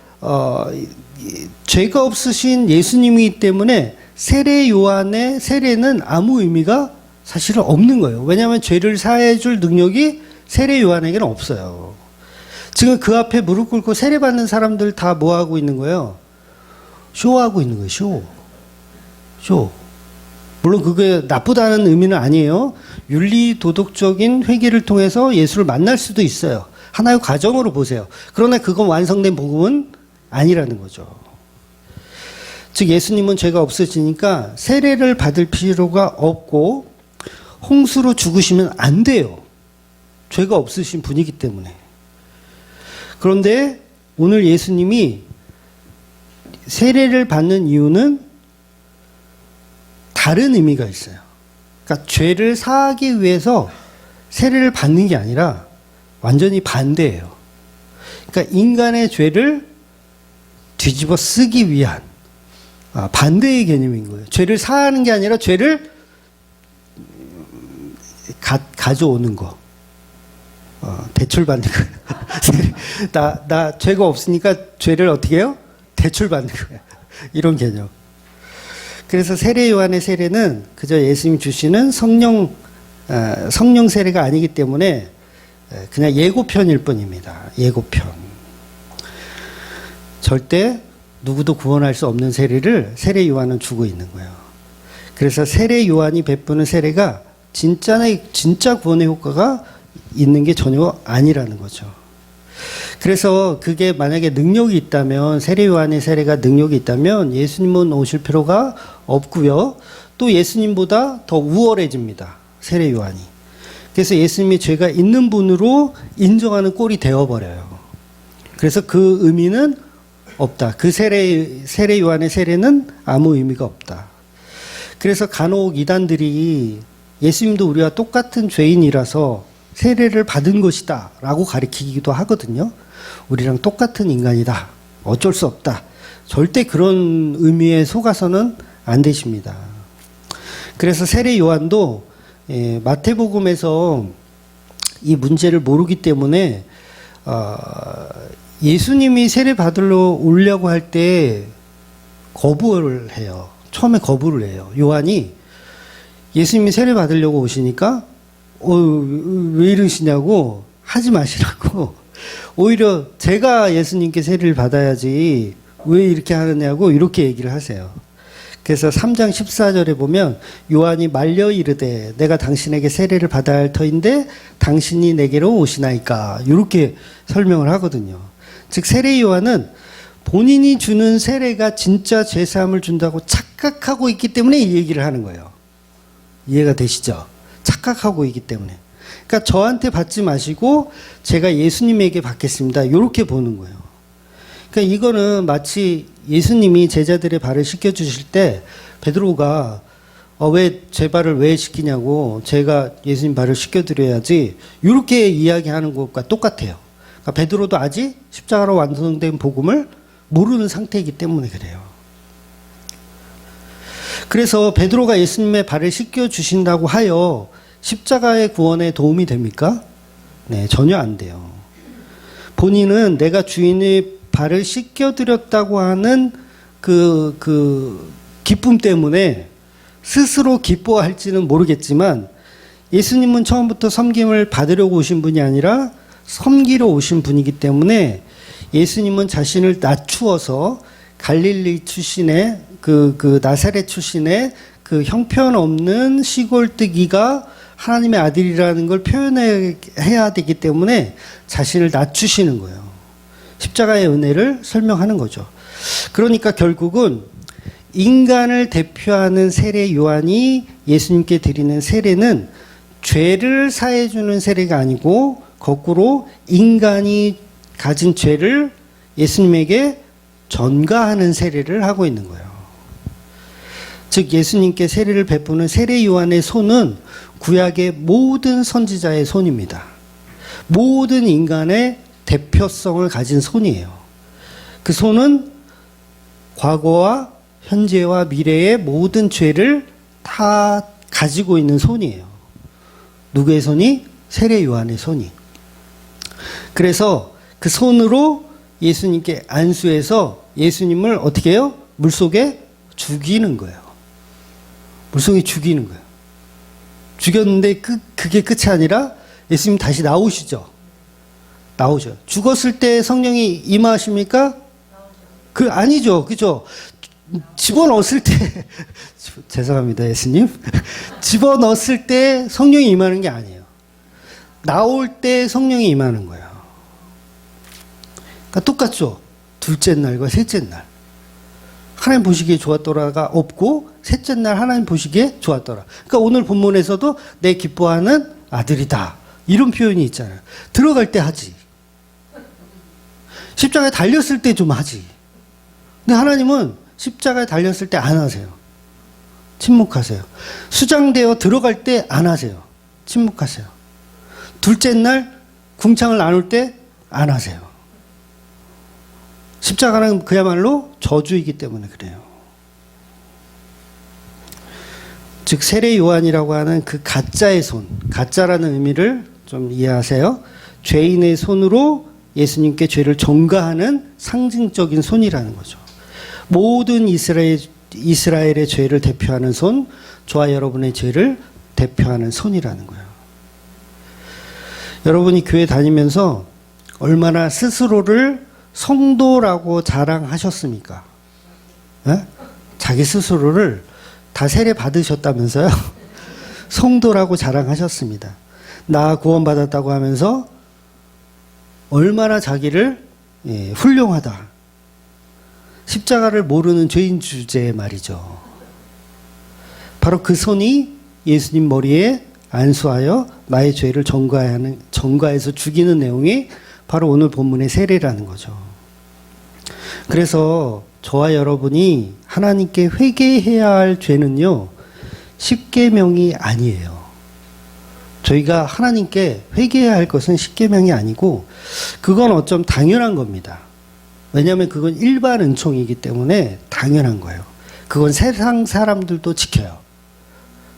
죄가 없으신 예수님이기 때문에 세례 요한의 세례는 아무 의미가 사실은 없는 거예요. 왜냐하면 죄를 사해 줄 능력이 세례 요한에게는 없어요. 지금 그 앞에 무릎 꿇고 세례 받는 사람들 다 뭐 하고 있는 거예요? 쇼하고 있는 거예요. 쇼. 물론 그게 나쁘다는 의미는 아니에요. 윤리 도덕적인 회개를 통해서 예수를 만날 수도 있어요. 하나의 과정으로 보세요. 그러나 그건 완성된 복음은 아니라는 거죠. 즉 예수님은 죄가 없으시니까 세례를 받을 필요가 없고 홍수로 죽으시면 안 돼요. 죄가 없으신 분이기 때문에. 그런데 오늘 예수님이 세례를 받는 이유는 다른 의미가 있어요. 그러니까 죄를 사하기 위해서 세례를 받는 게 아니라 완전히 반대예요. 그러니까 인간의 죄를 뒤집어 쓰기 위한 반대의 개념인 거예요. 죄를 사하는 게 아니라 죄를 가져오는 거. 대출받는 거예요. 나 죄가 없으니까 죄를 어떻게 해요? 대출받는 거예요. 이런 개념. 그래서 세례 요한의 세례는 그저 예수님이 주시는 성령 세례가 아니기 때문에 그냥 예고편일 뿐입니다. 예고편. 절대 누구도 구원할 수 없는 세례를 세례 요한은 주고 있는 거예요. 그래서 세례 요한이 베푸는 세례가 진짜 구원의 효과가 있는 게 전혀 아니라는 거죠. 그래서 그게 만약에 능력이 있다면, 세례 요한의 세례가 능력이 있다면 예수님은 오실 필요가 없고요. 또 예수님보다 더 우월해집니다. 세례 요한이. 그래서 예수님이 죄가 있는 분으로 인정하는 꼴이 되어버려요. 그래서 그 의미는 없다. 그 세례 요한의 세례는 아무 의미가 없다. 그래서 간혹 이단들이 예수님도 우리와 똑같은 죄인이라서 세례를 받은 것이다 라고 가리키기도 하거든요. 우리랑 똑같은 인간이다. 어쩔 수 없다. 절대 그런 의미에 속아서는 안 되십니다. 그래서 세례 요한도 마태복음에서 이 문제를 모르기 때문에 예수님이 세례 받으러 오려고 할 때 거부를 해요. 처음에 거부를 해요. 요한이 예수님이 세례 받으려고 오시니까 왜 이러시냐고, 하지 마시라고. 오히려 제가 예수님께 세례를 받아야지 왜 이렇게 하느냐고 이렇게 얘기를 하세요. 그래서 3장 14절에 보면 요한이 말려 이르되 내가 당신에게 세례를 받아야 할 터인데 당신이 내게로 오시나이까, 이렇게 설명을 하거든요. 즉 세례 요한은 본인이 주는 세례가 진짜 죄사함을 준다고 착각하고 있기 때문에 이 얘기를 하는 거예요. 이해가 되시죠? 착각하고 있기 때문에. 그러니까 저한테 받지 마시고 제가 예수님에게 받겠습니다. 이렇게 보는 거예요. 그러니까 이거는 마치 예수님이 제자들의 발을 씻겨주실 때 베드로가 왜 제 발을 왜 씻기냐고, 제가 예수님 발을 씻겨드려야지, 이렇게 이야기하는 것과 똑같아요. 그러니까 베드로도 아직 십자가로 완성된 복음을 모르는 상태이기 때문에 그래요. 그래서 베드로가 예수님의 발을 씻겨주신다고 하여 십자가의 구원에 도움이 됩니까? 네, 전혀 안 돼요. 본인은 내가 주인의 발을 씻겨드렸다고 하는 그 기쁨 때문에 스스로 기뻐할지는 모르겠지만, 예수님은 처음부터 섬김을 받으려고 오신 분이 아니라 섬기러 오신 분이기 때문에 예수님은 자신을 낮추어서 갈릴리 출신의 그 나사렛 출신의 그 형편없는 시골뜨기가 하나님의 아들이라는 걸 표현해야 되기 때문에 자신을 낮추시는 거예요. 십자가의 은혜를 설명하는 거죠. 그러니까 결국은 인간을 대표하는 세례 요한이 예수님께 드리는 세례는 죄를 사해주는 세례가 아니고 거꾸로 인간이 가진 죄를 예수님에게 전가하는 세례를 하고 있는 거예요. 즉 예수님께 세례를 베푸는 세례 요한의 손은 구약의 모든 선지자의 손입니다. 모든 인간의 대표성을 가진 손이에요. 그 손은 과거와 현재와 미래의 모든 죄를 다 가지고 있는 손이에요. 누구의 손이? 세례 요한의 손이. 그래서 그 손으로 예수님께 안수해서 예수님을 어떻게 해요? 물속에 죽이는 거예요. 물속에 죽이는 거예요. 죽였는데 그게 끝이 아니라 예수님 다시 나오시죠. 나오죠. 죽었을 때 성령이 임하십니까? 아니죠. 그죠? 집어넣었을 때, 죄송합니다, 예수님. 집어넣었을 때 성령이 임하는 게 아니에요. 나올 때 성령이 임하는 거예요. 그러니까 똑같죠. 둘째 날과 셋째 날. 하나님 보시기에 좋았더라가 없고, 셋째 날 하나님 보시기에 좋았더라. 그러니까 오늘 본문에서도 내 기뻐하는 아들이다. 이런 표현이 있잖아요. 들어갈 때 하지. 십자가에 달렸을 때 좀 하지. 근데 하나님은 십자가에 달렸을 때 안 하세요. 침묵하세요. 수장되어 들어갈 때 안 하세요. 침묵하세요. 둘째 날 궁창을 나눌 때 안 하세요. 십자가는 그야말로 저주이기 때문에 그래요. 즉 세례 요한이라고 하는 그 가짜의 손, 가짜라는 의미를 좀 이해하세요. 죄인의 손으로 예수님께 죄를 전가하는 상징적인 손이라는 거죠. 모든 이스라엘의 죄를 대표하는 손, 저와 여러분의 죄를 대표하는 손이라는 거예요. 여러분이 교회 다니면서 얼마나 스스로를 성도라고 자랑하셨습니까? 네? 자기 스스로를 다 세례 받으셨다면서요? 성도라고 자랑하셨습니다. 나 구원받았다고 하면서 얼마나 자기를 훌륭하다. 십자가를 모르는 죄인 주제의 말이죠. 바로 그 손이 예수님 머리에 안수하여 나의 죄를 전가해서 죽이는 내용이 바로 오늘 본문의 세례라는 거죠. 그래서 저와 여러분이 하나님께 회개해야 할 죄는요, 십계명이 아니에요. 저희가 하나님께 회개해야 할 것은 십계명이 아니고 그건 어쩜 당연한 겁니다. 왜냐하면 그건 일반 은총이기 때문에 당연한 거예요. 그건 세상 사람들도 지켜요.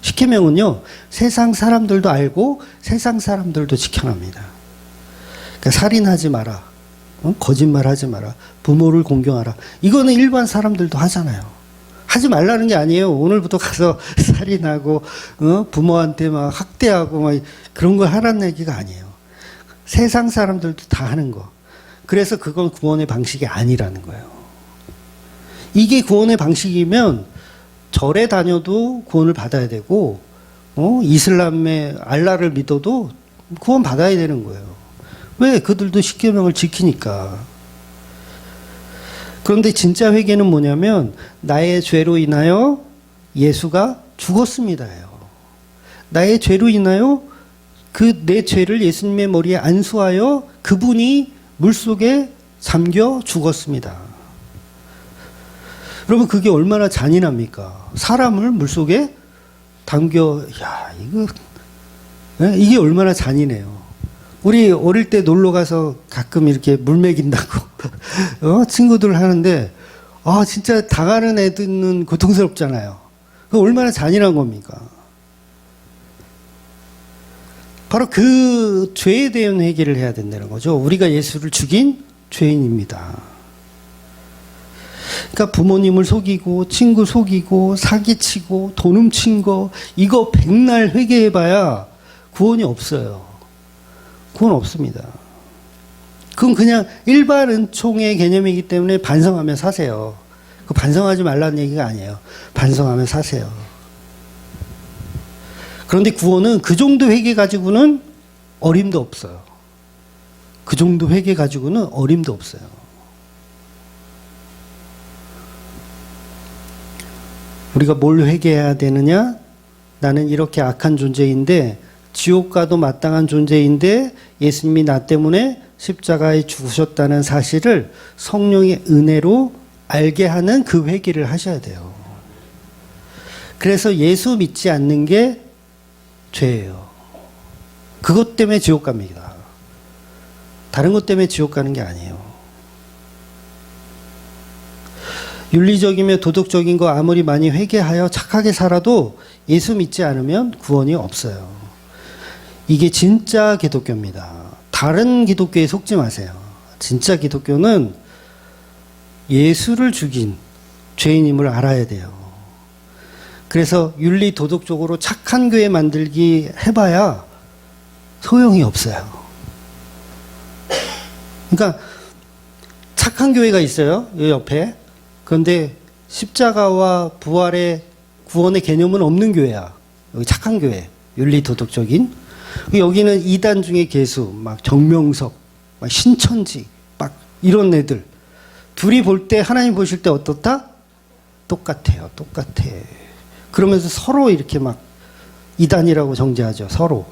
십계명은요, 세상 사람들도 알고 세상 사람들도 지켜납니다. 그러니까 살인하지 마라, 거짓말하지 마라, 부모를 공경하라. 이거는 일반 사람들도 하잖아요. 하지 말라는 게 아니에요. 오늘부터 가서 살인하고 부모한테 막 학대하고 막 그런 걸 하라는 얘기가 아니에요. 세상 사람들도 다 하는 거. 그래서 그건 구원의 방식이 아니라는 거예요. 이게 구원의 방식이면 절에 다녀도 구원을 받아야 되고, 이슬람의 알라를 믿어도 구원 받아야 되는 거예요. 왜? 그들도 십계명을 지키니까. 그런데 진짜 회개는 뭐냐면 나의 죄로 인하여 예수가 죽었습니다예요. 나의 죄로 인하여 그 내 죄를 예수님의 머리에 안수하여 그분이 물속에 잠겨 죽었습니다. 여러분, 그게 얼마나 잔인합니까? 사람을 물속에 이게 얼마나 잔인해요. 우리 어릴 때 놀러 가서 가끔 이렇게 물 먹인다고 친구들 하는데 진짜 당하는 애들은 고통스럽잖아요. 그 얼마나 잔인한 겁니까? 바로 그 죄에 대한 회개를 해야 된다는 거죠. 우리가 예수를 죽인 죄인입니다. 그러니까 부모님을 속이고 친구 속이고 사기치고 돈 훔친 거 이거 백날 회개해봐야 구원이 없어요. 구원 없습니다. 그건 그냥 일반 은총의 개념이기 때문에 반성하며 사세요. 그 반성하지 말라는 얘기가 아니에요. 반성하며 사세요. 그런데 구원은 그 정도 회개 가지고는 어림도 없어요. 그 정도 회개 가지고는 어림도 없어요. 우리가 뭘 회개해야 되느냐? 나는 이렇게 악한 존재인데 지옥 가도 마땅한 존재인데 예수님이 나 때문에 십자가에 죽으셨다는 사실을 성령의 은혜로 알게 하는 그 회개를 하셔야 돼요. 그래서 예수 믿지 않는 게 죄예요. 그것 때문에 지옥 갑니다. 다른 것 때문에 지옥 가는 게 아니에요. 윤리적이며 도덕적인 거 아무리 많이 회개하여 착하게 살아도 예수 믿지 않으면 구원이 없어요. 이게 진짜 기독교입니다. 다른 기독교에 속지 마세요. 진짜 기독교는 예수를 죽인 죄인임을 알아야 돼요. 그래서 윤리 도덕적으로 착한 교회 만들기 해봐야 소용이 없어요. 그러니까 착한 교회가 있어요. 이 옆에. 그런데 십자가와 부활의 구원의 개념은 없는 교회야. 여기 착한 교회. 윤리 도덕적인. 여기는 이단 중에 개수, 막 정명석, 막 신천지, 막 이런 애들. 둘이 볼 때, 하나님 보실 때 어떻다? 똑같아요. 똑같아. 그러면서 서로 이렇게 막 이단이라고 정죄하죠. 서로.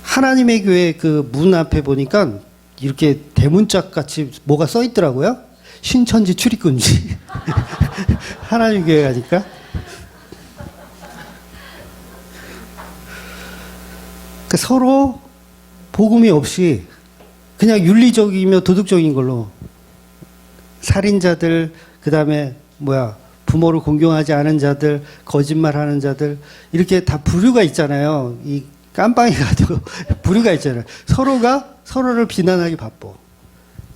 하나님의 교회 그 문 앞에 보니까 이렇게 대문짝 같이 뭐가 써 있더라고요. 신천지 출입금지. 하나님 교회 가니까. 그러니까 서로 복음이 없이 그냥 윤리적이며 도덕적인 걸로 살인자들, 그 다음에 부모를 공경하지 않은 자들, 거짓말하는 자들 이렇게 다 부류가 있잖아요. 이 깜빵이 가지고 부류가 있잖아요. 서로가 서로를 비난하기 바빠.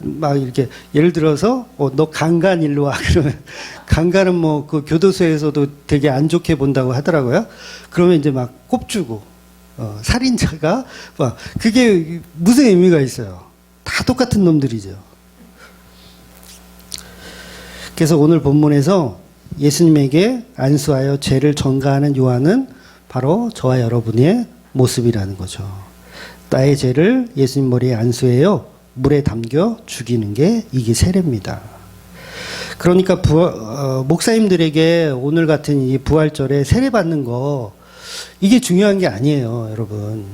막 이렇게 예를 들어서 너 강간 일로 와 그러면 강간은 그 교도소에서도 되게 안 좋게 본다고 하더라고요. 그러면 이제 막 꼽주고 살인자가 막 그게 무슨 의미가 있어요. 다 똑같은 놈들이죠. 그래서 오늘 본문에서 예수님에게 안수하여 죄를 전가하는 요한은 바로 저와 여러분의 모습이라는 거죠. 나의 죄를 예수님 머리에 안수해요. 물에 담겨 죽이는 게 이게 세례입니다. 그러니까 목사님들에게 오늘 같은 이 부활절에 세례 받는 거 이게 중요한 게 아니에요, 여러분.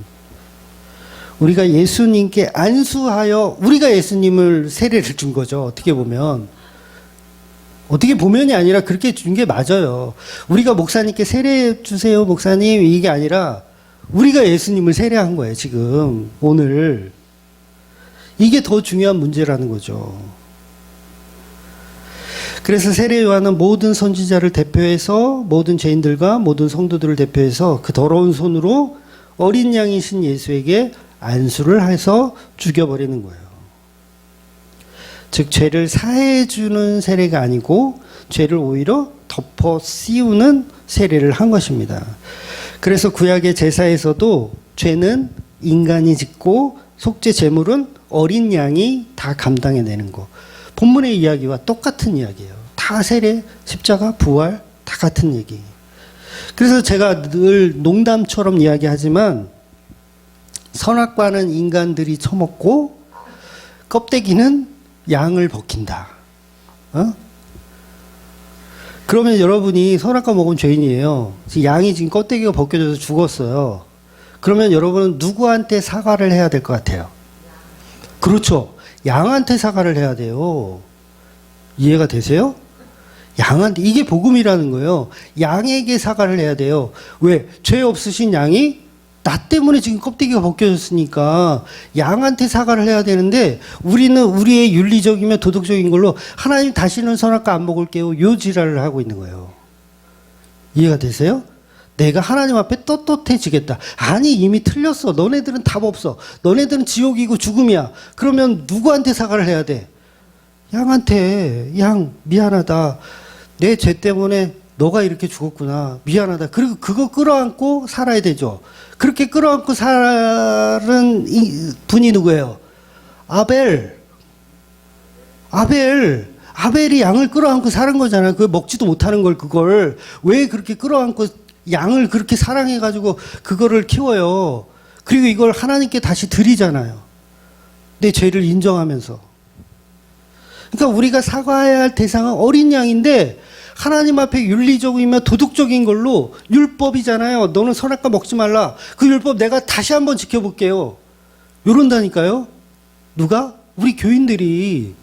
우리가 예수님께 안수하여 우리가 예수님을 세례를 준 거죠. 어떻게 보면이 아니라 그렇게 준 게 맞아요. 우리가 목사님께 세례 주세요, 목사님 이게 아니라 우리가 예수님을 세례한 거예요, 지금 오늘. 이게 더 중요한 문제라는 거죠. 그래서 세례 요한은 모든 선지자를 대표해서 모든 죄인들과 모든 성도들을 대표해서 그 더러운 손으로 어린 양이신 예수에게 안수를 해서 죽여버리는 거예요. 즉 죄를 사해 주는 세례가 아니고 죄를 오히려 덮어 씌우는 세례를 한 것입니다. 그래서 구약의 제사에서도 죄는 인간이 짓고 속죄 제물은 어린 양이 다 감당해내는 거. 본문의 이야기와 똑같은 이야기예요. 다 세례, 십자가, 부활 다 같은 얘기. 그래서 제가 늘 농담처럼 이야기하지만 선악과는 인간들이 처먹고 껍데기는 양을 벗긴다. 그러면 여러분이 선악과 먹은 죄인이에요. 양이 지금 껍데기가 벗겨져서 죽었어요. 그러면 여러분은 누구한테 사과를 해야 될 것 같아요? 그렇죠. 양한테 사과를 해야 돼요. 이해가 되세요? 양한테, 이게 복음이라는 거예요. 양에게 사과를 해야 돼요. 왜? 죄 없으신 양이 나 때문에 지금 껍데기가 벗겨졌으니까 양한테 사과를 해야 되는데, 우리는 우리의 윤리적이며 도덕적인 걸로 하나님 다시는 선악과 안 먹을게요, 요 지랄을 하고 있는 거예요. 이해가 되세요? 내가 하나님 앞에 떳떳해지겠다. 아니, 이미 틀렸어. 너네들은 답 없어. 너네들은 지옥이고 죽음이야. 그러면 누구한테 사과를 해야 돼? 양한테. 양, 미안하다. 내 죄 때문에 너가 이렇게 죽었구나. 미안하다. 그리고 그거 끌어안고 살아야 되죠. 그렇게 끌어안고 살은 분이 누구예요? 아벨이 양을 끌어안고 사는 거잖아요. 그 먹지도 못하는 걸, 그걸 왜 그렇게 끌어안고 양을 그렇게 사랑해가지고 그거를 키워요. 그리고 이걸 하나님께 다시 드리잖아요. 내 죄를 인정하면서. 그러니까 우리가 사과해야 할 대상은 어린 양인데, 하나님 앞에 윤리적이며 도덕적인 걸로, 율법이잖아요. 너는 선악과 먹지 말라. 그 율법 내가 다시 한번 지켜볼게요. 이런다니까요. 누가? 우리 교인들이,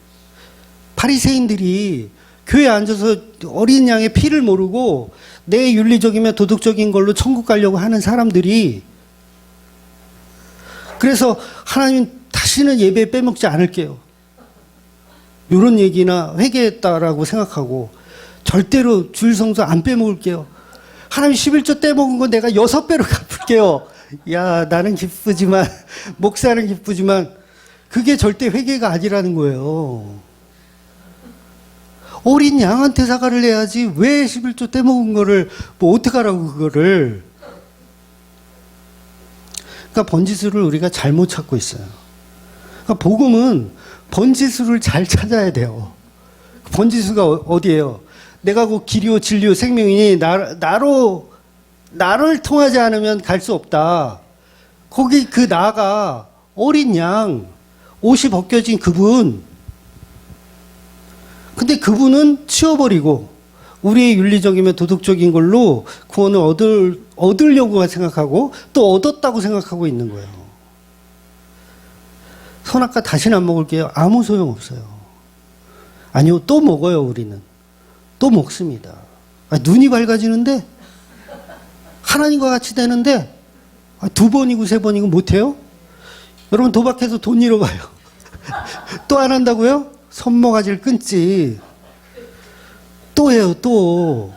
바리새인들이 교회에 앉아서 어린 양의 피를 모르고 내 윤리적이며 도덕적인 걸로 천국 가려고 하는 사람들이. 그래서 하나님 다시는 예배 빼먹지 않을게요, 이런 얘기나 회개했다라고 생각하고, 절대로 주일 성수 안 빼먹을게요. 하나님 11조 떼먹은 거 내가 6배로 갚을게요. 야, 나는 기쁘지만, 목사는 기쁘지만, 그게 절대 회개가 아니라는 거예요. 어린 양한테 사과를 해야지 왜 11조 떼먹은 거를 뭐 어떡하라고, 그거를. 그러니까 번지수를 우리가 잘못 찾고 있어요. 그러니까 복음은 번지수를 잘 찾아야 돼요. 번지수가 어디예요? 내가 그 길이요 진리요 생명이니 나를 통하지 않으면 갈 수 없다. 거기 그 나가 어린 양, 옷이 벗겨진 그분. 근데 그분은 치워버리고 우리의 윤리적이며 도덕적인 걸로 구원을 얻으려고 생각하고 또 얻었다고 생각하고 있는 거예요. 선악과 다시는 안 먹을게요. 아무 소용없어요. 아니요, 또 먹어요. 우리는 또 먹습니다. 눈이 밝아지는데, 하나님과 같이 되는데 2번이고 3번이고 못해요? 여러분, 도박해서 돈 잃어봐요. 또 안 한다고요? 손모가지를 끊지. 또 해요, 또.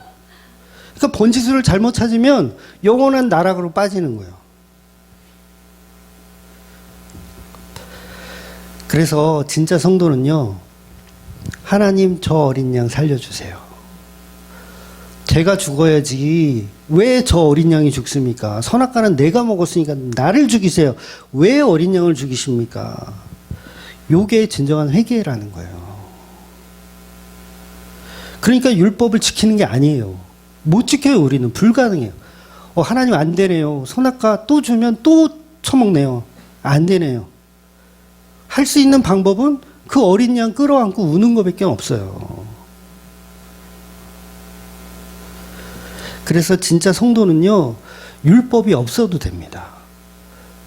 그러니까 번지수를 잘못 찾으면 영원한 나락으로 빠지는 거예요. 그래서 진짜 성도는요, 하나님 저 어린 양 살려주세요. 제가 죽어야지 왜 저 어린 양이 죽습니까? 선악과는 내가 먹었으니까 나를 죽이세요. 왜 어린 양을 죽이십니까? 요게 진정한 회개라는 거예요. 그러니까 율법을 지키는 게 아니에요. 못 지켜요. 우리는 불가능해요. 하나님 안 되네요. 선악과 또 주면 또 처먹네요. 안 되네요. 할 수 있는 방법은 그 어린 양 끌어안고 우는 것밖에 없어요. 그래서 진짜 성도는요, 율법이 없어도 됩니다.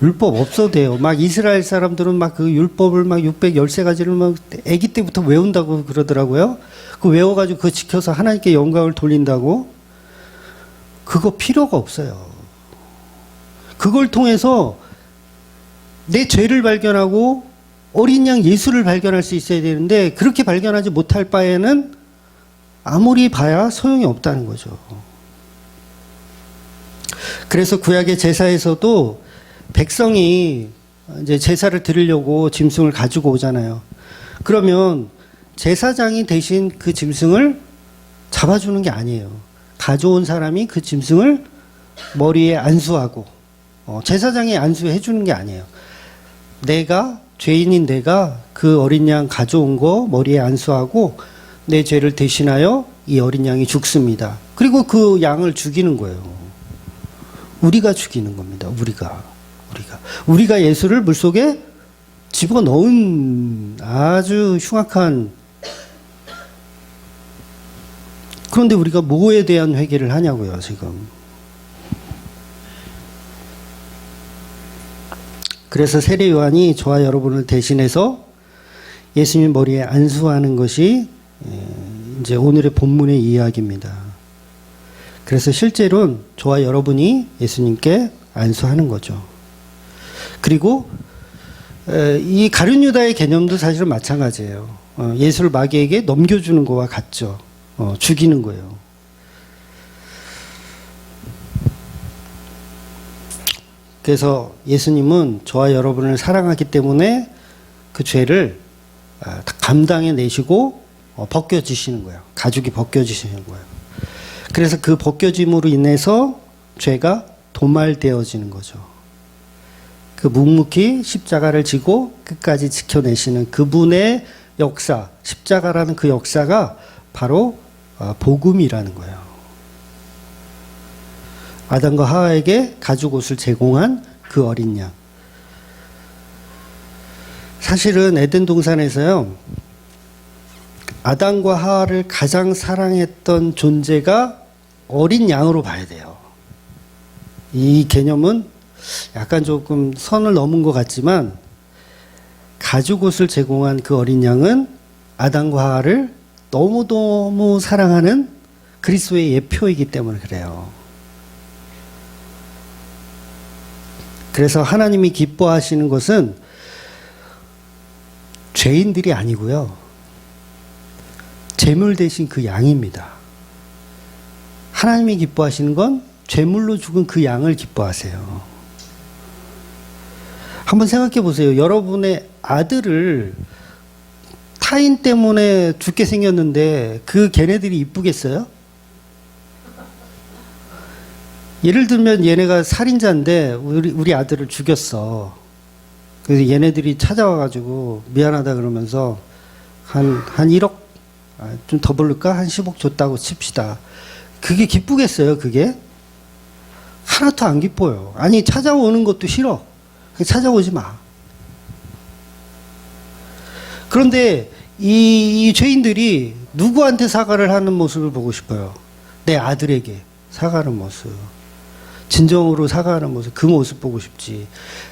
율법 없어도 돼요. 막 이스라엘 사람들은 막 그 율법을 막 613가지를 막 아기 때부터 외운다고 그러더라고요. 그 외워가지고 그거 지켜서 하나님께 영광을 돌린다고. 그거 필요가 없어요. 그걸 통해서 내 죄를 발견하고 어린 양 예수를 발견할 수 있어야 되는데, 그렇게 발견하지 못할 바에는 아무리 봐야 소용이 없다는 거죠. 그래서 구약의 제사에서도 백성이 이제 제사를 드리려고 짐승을 가지고 오잖아요. 그러면 제사장이 대신 그 짐승을 잡아주는 게 아니에요. 가져온 사람이 그 짐승을 머리에 안수하고, 제사장이 안수해 주는 게 아니에요. 죄인인 내가 그 어린 양 가져온 거 머리에 안수하고 내 죄를 대신하여 이 어린 양이 죽습니다. 그리고 그 양을 죽이는 거예요. 우리가 죽이는 겁니다. 우리가 예수를 물속에 집어넣은 아주 흉악한. 그런데 우리가 뭐에 대한 회개를 하냐고요, 지금. 그래서 세례 요한이 저와 여러분을 대신해서 예수님 머리에 안수하는 것이 이제 오늘의 본문의 이야기입니다. 그래서 실제로는 저와 여러분이 예수님께 안수하는 거죠. 그리고 이 가룟 유다의 개념도 사실은 마찬가지예요. 예수를 마귀에게 넘겨주는 거와 같죠. 죽이는 거예요. 그래서 예수님은 저와 여러분을 사랑하기 때문에 그 죄를 다 감당해 내시고 벗겨지시는 거예요. 가죽이 벗겨지시는 거예요. 그래서 그 벗겨짐으로 인해서 죄가 도말되어지는 거죠. 그 묵묵히 십자가를 지고 끝까지 지켜내시는 그분의 역사, 십자가라는 그 역사가 바로 복음이라는 거예요. 아담과 하와에게 가죽 옷을 제공한 그 어린 양. 사실은 에덴 동산에서요, 아담과 하와를 가장 사랑했던 존재가 어린 양으로 봐야 돼요. 이 개념은 약간 조금 선을 넘은 것 같지만, 가죽 옷을 제공한 그 어린 양은 아담과 하와를 너무너무 사랑하는 그리스도의 예표이기 때문에 그래요. 그래서 하나님이 기뻐하시는 것은 죄인들이 아니고요, 제물 대신 그 양입니다. 하나님이 기뻐하시는 건 제물로 죽은 그 양을 기뻐하세요. 한번 생각해 보세요. 여러분의 아들을 타인 때문에 죽게 생겼는데 그 걔네들이 이쁘겠어요? 예를 들면 얘네가 살인자인데 우리 아들을 죽였어. 그래서 얘네들이 찾아와가지고 미안하다 그러면서 한 1억? 좀 더 부를까? 한 10억 줬다고 칩시다. 그게 기쁘겠어요, 그게? 하나도 안 기뻐요. 아니, 찾아오는 것도 싫어. 찾아오지 마. 그런데 이 죄인들이 누구한테 사과를 하는 모습을 보고 싶어요? 내 아들에게 사과하는 모습. 진정으로 사과하는 모습, 그 모습 보고 싶지.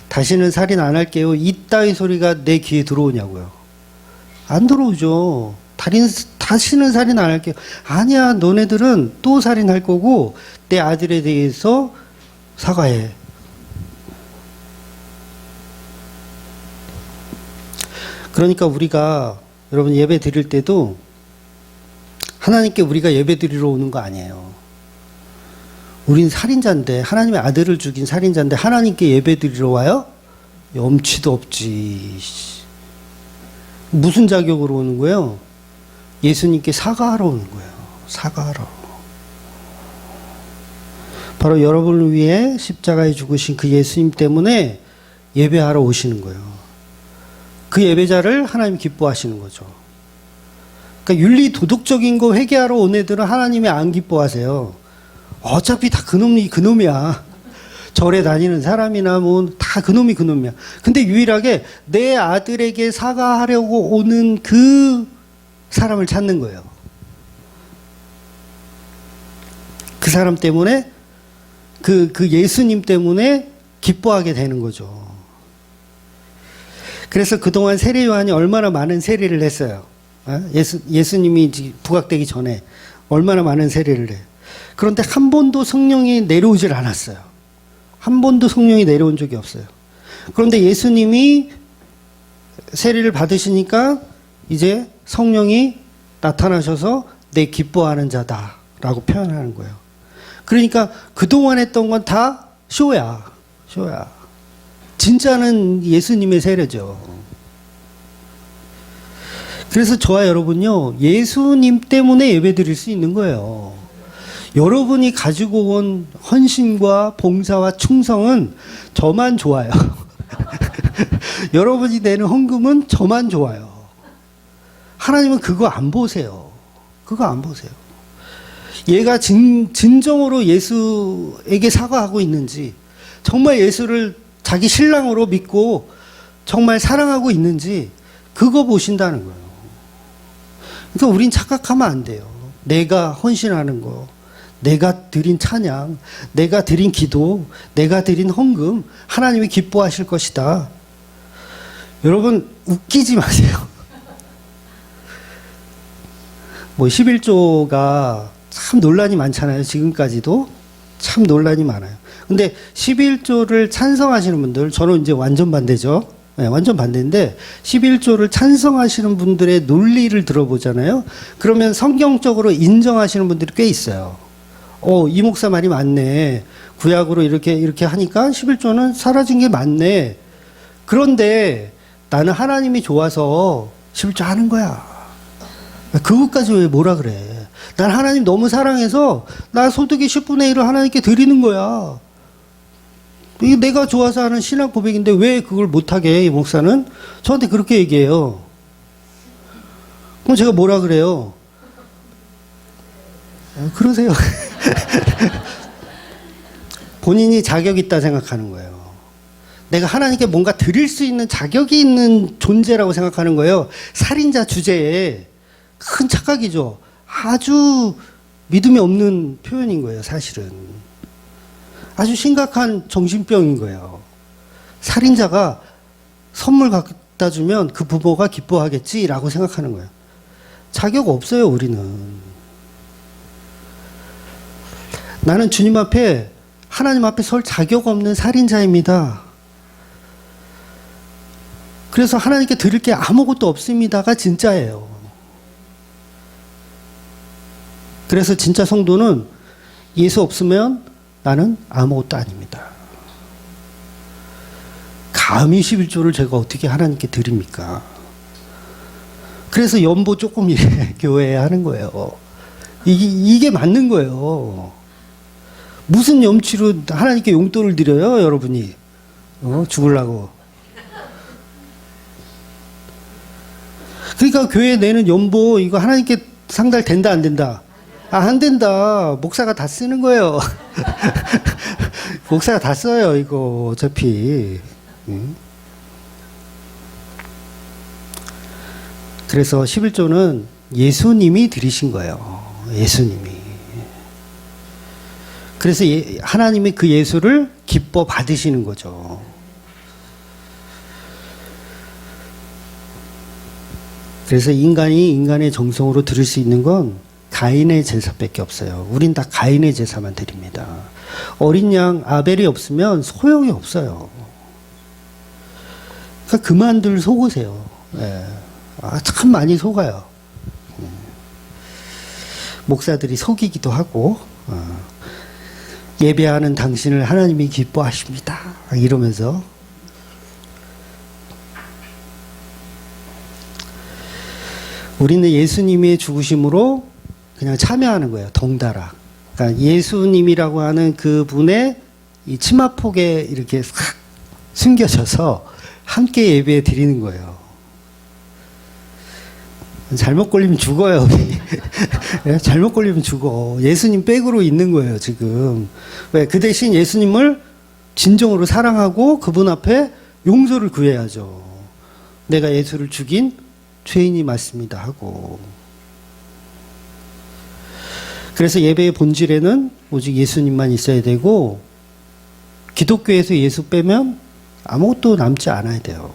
다시는 살인 안 할게요. 이따위 소리가 내 귀에 들어오냐고요. 안 들어오죠. 다시는 살인 안 할게요. 아니야, 너네들은 또 살인할 거고 내 아들에 대해서 사과해. 그러니까 우리가 여러분 예배 드릴 때도 하나님께 우리가 예배 드리러 오는 거 아니에요. 우린 살인자인데, 하나님의 아들을 죽인 살인자인데 하나님께 예배 드리러 와요? 염치도 없지. 무슨 자격으로 오는 거예요? 예수님께 사과하러 오는 거예요. 사과하러. 바로 여러분을 위해 십자가에 죽으신 그 예수님 때문에 예배하러 오시는 거예요. 그 예배자를 하나님이 기뻐하시는 거죠. 그러니까 윤리 도덕적인 거 회개하러 온 애들은 하나님이 안 기뻐하세요. 어차피 다 그놈이야. 절에 다니는 사람이나 뭐 다 그놈이야. 근데 유일하게 내 아들에게 사과하려고 오는 그 사람을 찾는 거예요. 그 사람 때문에 그 예수님 때문에 기뻐하게 되는 거죠. 그래서 그동안 세례 요한이 얼마나 많은 세례를 했어요. 예수님이 부각되기 전에 얼마나 많은 세례를 해. 그런데 한 번도 성령이 내려오질 않았어요. 한 번도 성령이 내려온 적이 없어요. 그런데 예수님이 세례를 받으시니까 이제 성령이 나타나셔서 내 기뻐하는 자다라고 표현하는 거예요. 그러니까 그동안 했던 건 다 쇼야. 진짜는 예수님의 세례죠. 그래서 저와 여러분요, 예수님 때문에 예배 드릴 수 있는 거예요. 여러분이 가지고 온 헌신과 봉사와 충성은 저만 좋아요. 여러분이 내는 헌금은 저만 좋아요. 하나님은 그거 안 보세요. 그거 안 보세요. 얘가 진정으로 예수에게 사과하고 있는지, 정말 예수를 자기 신랑으로 믿고 정말 사랑하고 있는지 그거 보신다는 거예요. 그러니까 우린 착각하면 안 돼요. 내가 헌신하는 거, 내가 드린 찬양, 내가 드린 기도, 내가 드린 헌금, 하나님이 기뻐하실 것이다. 여러분, 웃기지 마세요. 뭐 11조가 참 논란이 많잖아요. 지금까지도 참 논란이 많아요. 근데 11조를 찬성하시는 분들, 저는 이제 완전 반대죠. 네, 완전 반대인데 11조를 찬성하시는 분들의 논리를 들어보잖아요. 그러면 성경적으로 인정하시는 분들이 꽤 있어요. 이 목사 말이 맞네. 구약으로 이렇게 하니까 11조는 사라진 게 맞네. 그런데 나는 하나님이 좋아서 11조 하는 거야. 그것까지 왜 뭐라 그래. 난 하나님 너무 사랑해서 나 소득의 10분의 1을 하나님께 드리는 거야. 이게 내가 좋아서 하는 신앙 고백인데 왜 그걸 못하게 이 목사는 저한테 그렇게 얘기해요. 그럼 제가 뭐라 그래요? 그러세요. 본인이 자격 있다 생각하는 거예요. 내가 하나님께 뭔가 드릴 수 있는 자격이 있는 존재라고 생각하는 거예요. 살인자 주제에 큰 착각이죠. 아주 믿음이 없는 표현인 거예요, 사실은. 아주 심각한 정신병인 거예요. 살인자가 선물 갖다 주면 그 부모가 기뻐하겠지라고 생각하는 거예요. 자격 없어요, 우리는. 나는 주님 앞에, 하나님 앞에 설 자격 없는 살인자입니다. 그래서 하나님께 드릴 게 아무것도 없습니다가 진짜예요. 그래서 진짜 성도는 예수 없으면 나는 아무것도 아닙니다. 감히 11조를 제가 어떻게 하나님께 드립니까? 그래서 연보 조금 교회에 하는 거예요. 이게 맞는 거예요. 무슨 염치로 하나님께 용돈을 드려요, 여러분이? 죽으려고. 그러니까 교회 내는 연보 이거 하나님께 상달된다 안 된다? 안 된다. 목사가 다 쓰는 거예요. 목사가 다 써요, 이거 어차피. 그래서 11조는 예수님이 드리신 거예요. 예수님이. 그래서 하나님이 그 예수를 기뻐 받으시는 거죠. 그래서 인간이 인간의 정성으로 드릴 수 있는 건 가인의 제사밖에 없어요. 우린 다 가인의 제사만 드립니다. 어린 양 아벨이 없으면 소용이 없어요. 그러니까 그만들 속으세요. 네. 참 많이 속아요. 목사들이 속이기도 하고 예배하는 당신을 하나님이 기뻐하십니다. 이러면서 우리는 예수님의 죽으심으로 그냥 참여하는 거예요. 덩달아. 그러니까 예수님이라고 하는 그분의 이 치마폭에 이렇게 싹 숨겨져서 함께 예배 드리는 거예요. 잘못 걸리면 죽어요. 잘못 걸리면 죽어. 예수님 백으로 있는 거예요, 지금. 왜? 그 대신 예수님을 진정으로 사랑하고 그분 앞에 용서를 구해야죠. 내가 예수를 죽인 죄인이 맞습니다 하고. 그래서 예배의 본질에는 오직 예수님만 있어야 되고, 기독교에서 예수 빼면 아무것도 남지 않아야 돼요.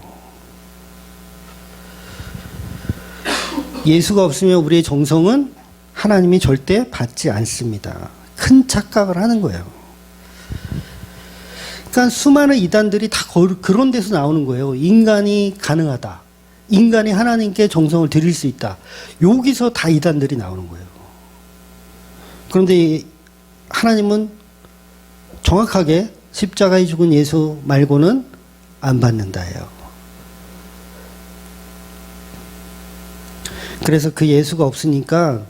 예수가 없으면 우리의 정성은 하나님이 절대 받지 않습니다. 큰 착각을 하는 거예요. 그러니까 수많은 이단들이 다 그런 데서 나오는 거예요. 인간이 가능하다. 인간이 하나님께 정성을 드릴 수 있다. 여기서 다 이단들이 나오는 거예요. 그런데 하나님은 정확하게 십자가에 죽은 예수 말고는 안 받는다예요. 그래서 그 예수가 없으니까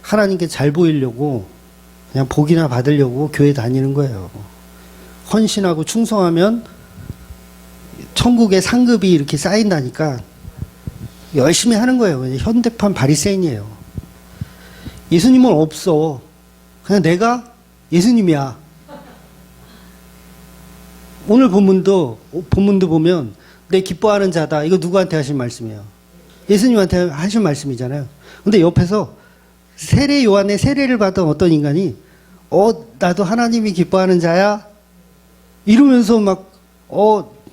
하나님께 잘 보이려고 그냥 복이나 받으려고 교회 다니는 거예요. 헌신하고 충성하면 천국의 상급이 이렇게 쌓인다니까 열심히 하는 거예요. 현대판 바리새인이에요. 예수님은 없어. 그냥 내가 예수님이야. 오늘 본문도 보면 내 기뻐하는 자다. 이거 누구한테 하신 말씀이에요? 예수님한테 하신 말씀이잖아요. 근데 옆에서 세례 요한의 세례를 받은 어떤 인간이 나도 하나님이 기뻐하는 자야? 이러면서 막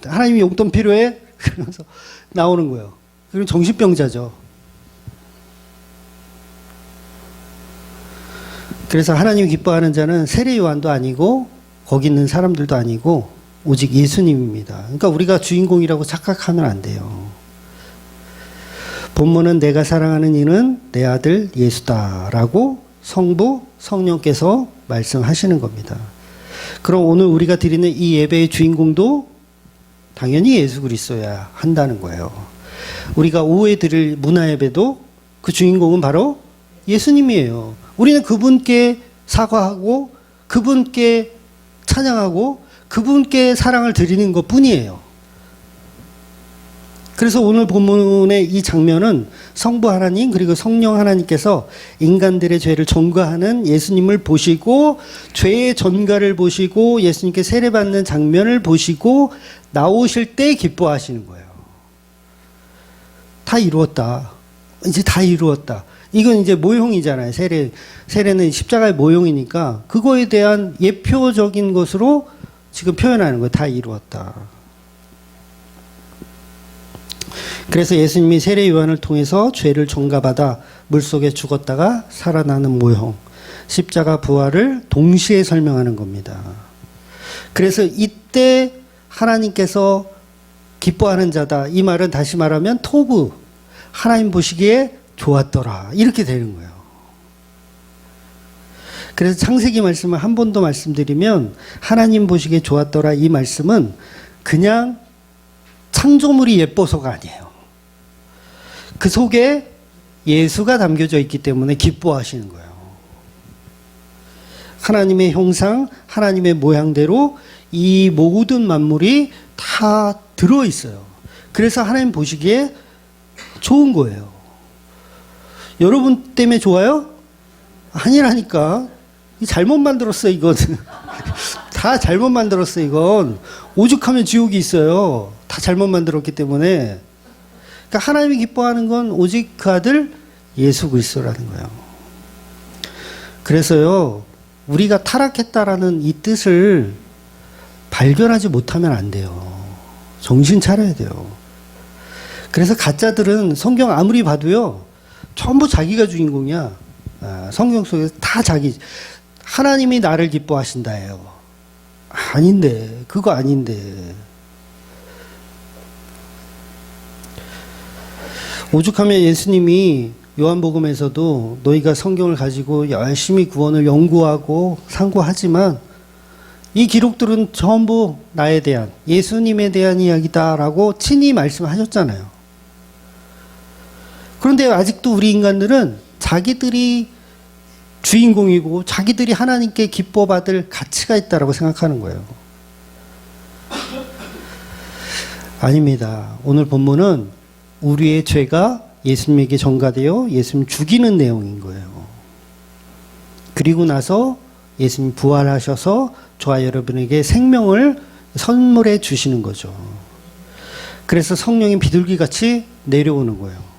하나님이 용돈 필요해? 그러면서 나오는 거예요. 그럼 정신병자죠. 그래서 하나님 기뻐하는 자는 세례 요한도 아니고 거기 있는 사람들도 아니고 오직 예수님입니다. 그러니까 우리가 주인공이라고 착각하면 안 돼요. 본문은 내가 사랑하는 이는 내 아들 예수다라고 성부 성령께서 말씀하시는 겁니다. 그럼 오늘 우리가 드리는 이 예배의 주인공도 당연히 예수 그리스도야 한다는 거예요. 우리가 오후에 드릴 문화 예배도 그 주인공은 바로 예수님이에요. 우리는 그분께 사과하고 그분께 찬양하고 그분께 사랑을 드리는 것 뿐이에요. 그래서 오늘 본문의 이 장면은 성부 하나님 그리고 성령 하나님께서 인간들의 죄를 전가하는 예수님을 보시고 죄의 전가를 보시고 예수님께 세례받는 장면을 보시고 나오실 때 기뻐하시는 거예요. 다 이루었다. 이제 다 이루었다. 이건 이제 모형이잖아요. 세례는 십자가의 모형이니까 그거에 대한 예표적인 것으로 지금 표현하는 거예요. 다 이루었다. 그래서 예수님이 세례 요한을 통해서 죄를 전가받아 물속에 죽었다가 살아나는 모형, 십자가 부활을 동시에 설명하는 겁니다. 그래서 이때 하나님께서 기뻐하는 자다. 이 말은 다시 말하면 토부, 하나님 보시기에 좋았더라. 이렇게 되는 거예요. 그래서 창세기 말씀을 한 번 더 말씀드리면 하나님 보시기에 좋았더라 이 말씀은 그냥 창조물이 예뻐서가 아니에요. 그 속에 예수가 담겨져 있기 때문에 기뻐하시는 거예요. 하나님의 형상, 하나님의 모양대로 이 모든 만물이 다 들어있어요. 그래서 하나님 보시기에 좋은 거예요. 여러분 때문에 좋아요? 아니라니까. 잘못 만들었어, 이건. 다 잘못 만들었어, 이건. 오죽하면 지옥이 있어요. 다 잘못 만들었기 때문에. 그러니까 하나님이 기뻐하는 건 오직 그 아들 예수 그리스도라는 거예요. 그래서요, 우리가 타락했다라는 이 뜻을 발견하지 못하면 안 돼요. 정신 차려야 돼요. 그래서 가짜들은 성경 아무리 봐도요, 전부 자기가 주인공이야. 성경 속에서 다 자기. 하나님이 나를 기뻐하신다예요. 아닌데, 그거 아닌데. 오죽하면 예수님이 요한복음에서도 너희가 성경을 가지고 열심히 구원을 연구하고 상고하지만 이 기록들은 전부 나에 대한, 예수님에 대한 이야기다라고 친히 말씀하셨잖아요. 그런데 아직도 우리 인간들은 자기들이 주인공이고 자기들이 하나님께 기뻐받을 가치가 있다라고 생각하는 거예요. 아닙니다. 오늘 본문은 우리의 죄가 예수님에게 전가되어 예수님 죽이는 내용인 거예요. 그리고 나서 예수님 부활하셔서 저와 여러분에게 생명을 선물해 주시는 거죠. 그래서 성령이 비둘기같이 내려오는 거예요.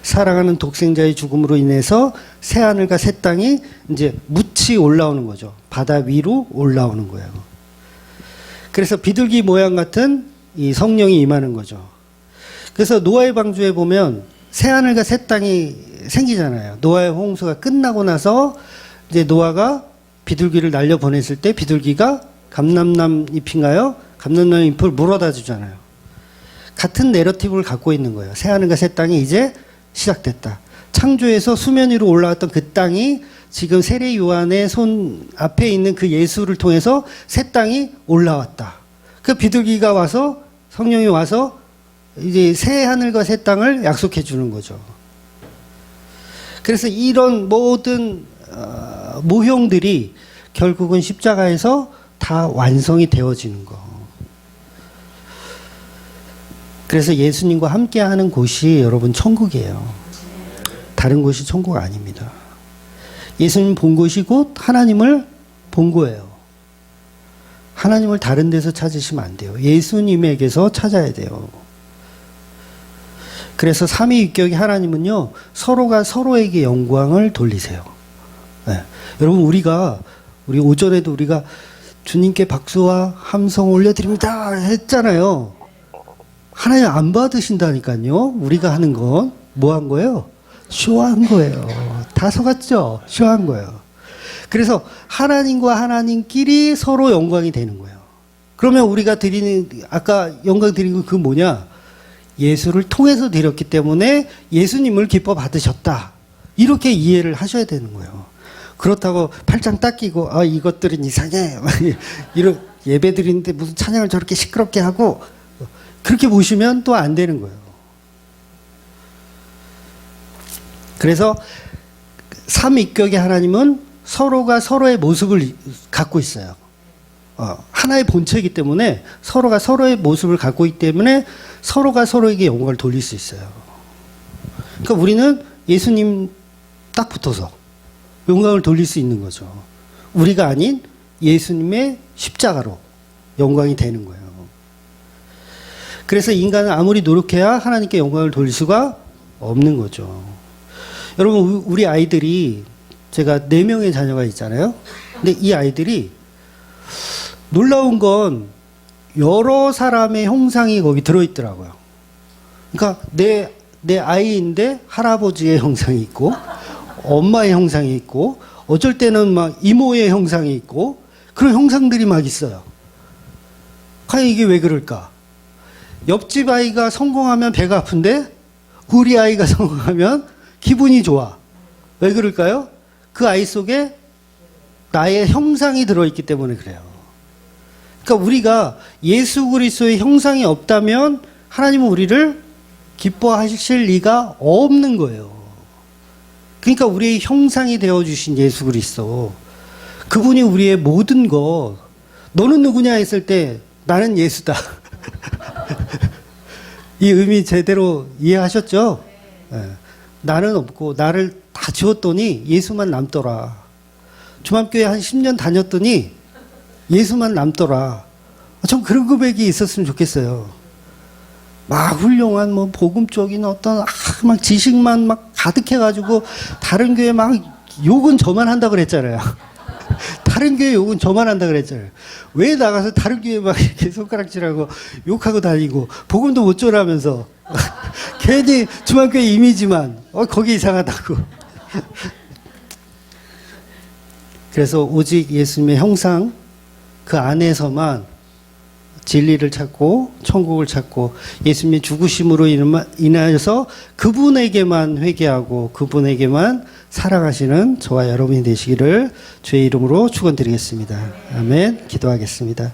사랑하는 독생자의 죽음으로 인해서 새하늘과 새 땅이 이제 묻히 올라오는 거죠. 바다 위로 올라오는 거예요. 그래서 비둘기 모양 같은 이 성령이 임하는 거죠. 그래서 노아의 방주에 보면 새하늘과 새 땅이 생기잖아요. 노아의 홍수가 끝나고 나서 이제 노아가 비둘기를 날려 보냈을 때 비둘기가 감람나무 잎인가요? 감람나무 잎을 물어다 주잖아요. 같은 내러티브를 갖고 있는 거예요. 새하늘과 새 땅이 이제 시작됐다. 창조에서 수면 위로 올라왔던 그 땅이 지금 세례 요한의 손 앞에 있는 그 예수를 통해서 새 땅이 올라왔다. 그 비둘기가 와서 성령이 와서 이제 새 하늘과 새 땅을 약속해 주는 거죠. 그래서 이런 모든 모형들이 결국은 십자가에서 다 완성이 되어지는 거. 그래서 예수님과 함께하는 곳이 여러분 천국이에요. 다른 곳이 천국 아닙니다. 예수님 본 곳이 곧 하나님을 본 거예요. 하나님을 다른 데서 찾으시면 안 돼요. 예수님에게서 찾아야 돼요. 그래서 삼위일격의 하나님은요, 서로가 서로에게 영광을 돌리세요. 네. 여러분, 우리 오전에도 우리가 주님께 박수와 함성 올려드립니다 했잖아요. 하나님 안 받으신다니까요. 우리가 하는 건 뭐 한 거예요? 쇼한 거예요. 다 속았죠? 쇼한 거예요. 그래서 하나님과 하나님끼리 서로 영광이 되는 거예요. 그러면 우리가 드리는, 아까 영광 드린 건 그 뭐냐? 예수를 통해서 드렸기 때문에 예수님을 기뻐 받으셨다. 이렇게 이해를 하셔야 되는 거예요. 그렇다고 팔짱 딱 끼고, 이것들은 이상해. 이런 예배 드리는데 무슨 찬양을 저렇게 시끄럽게 하고, 그렇게 보시면 또 안 되는 거예요. 그래서 삼위격의 하나님은 서로가 서로의 모습을 갖고 있어요. 하나의 본체이기 때문에 서로가 서로의 모습을 갖고 있기 때문에 서로가 서로에게 영광을 돌릴 수 있어요. 그러니까 우리는 예수님 딱 붙어서 영광을 돌릴 수 있는 거죠. 우리가 아닌 예수님의 십자가로 영광이 되는 거예요. 그래서 인간은 아무리 노력해야 하나님께 영광을 돌릴 수가 없는 거죠. 여러분, 우리 아이들이, 제가 4명의 자녀가 있잖아요. 근데 이 아이들이 놀라운 건 여러 사람의 형상이 거기 들어있더라고요. 그러니까 내 아이인데 할아버지의 형상이 있고, 엄마의 형상이 있고, 어쩔 때는 막 이모의 형상이 있고, 그런 형상들이 막 있어요. 과연 이게 왜 그럴까? 옆집 아이가 성공하면 배가 아픈데, 우리 아이가 성공하면 기분이 좋아. 왜 그럴까요? 그 아이 속에 나의 형상이 들어있기 때문에 그래요. 그러니까 우리가 예수 그리스도의 형상이 없다면 하나님은 우리를 기뻐하실 리가 없는 거예요. 그러니까 우리의 형상이 되어주신 예수 그리스도, 그분이 우리의 모든 것, 너는 누구냐 했을 때 나는 예수다. 이 의미 제대로 이해하셨죠? 네. 나는 없고 나를 다 지웠더니 예수만 남더라. 중앙교회 한 10년 다녔더니 예수만 남더라. 전 그런 고백이 있었으면 좋겠어요. 막 훌륭한 뭐 복음적인 어떤 막 지식만 막 가득해가지고 다른 교회 막 욕은 저만 한다 그랬잖아요. 다른 교회 욕은 저만 한다 그랬잖아요. 왜 나가서 다른 교회 막 이렇게 손가락질하고 욕하고 다니고 복음도 못 전하면서 괜히 중앙교회 이미지만 거기 이상하다고. 그래서 오직 예수님의 형상 그 안에서만 진리를 찾고 천국을 찾고 예수님의 죽으심으로 인하여서 그분에게만 회개하고 그분에게만 살아가시는 저와 여러분이 되시기를 주의 이름으로 축원드리겠습니다. 아멘. 기도하겠습니다.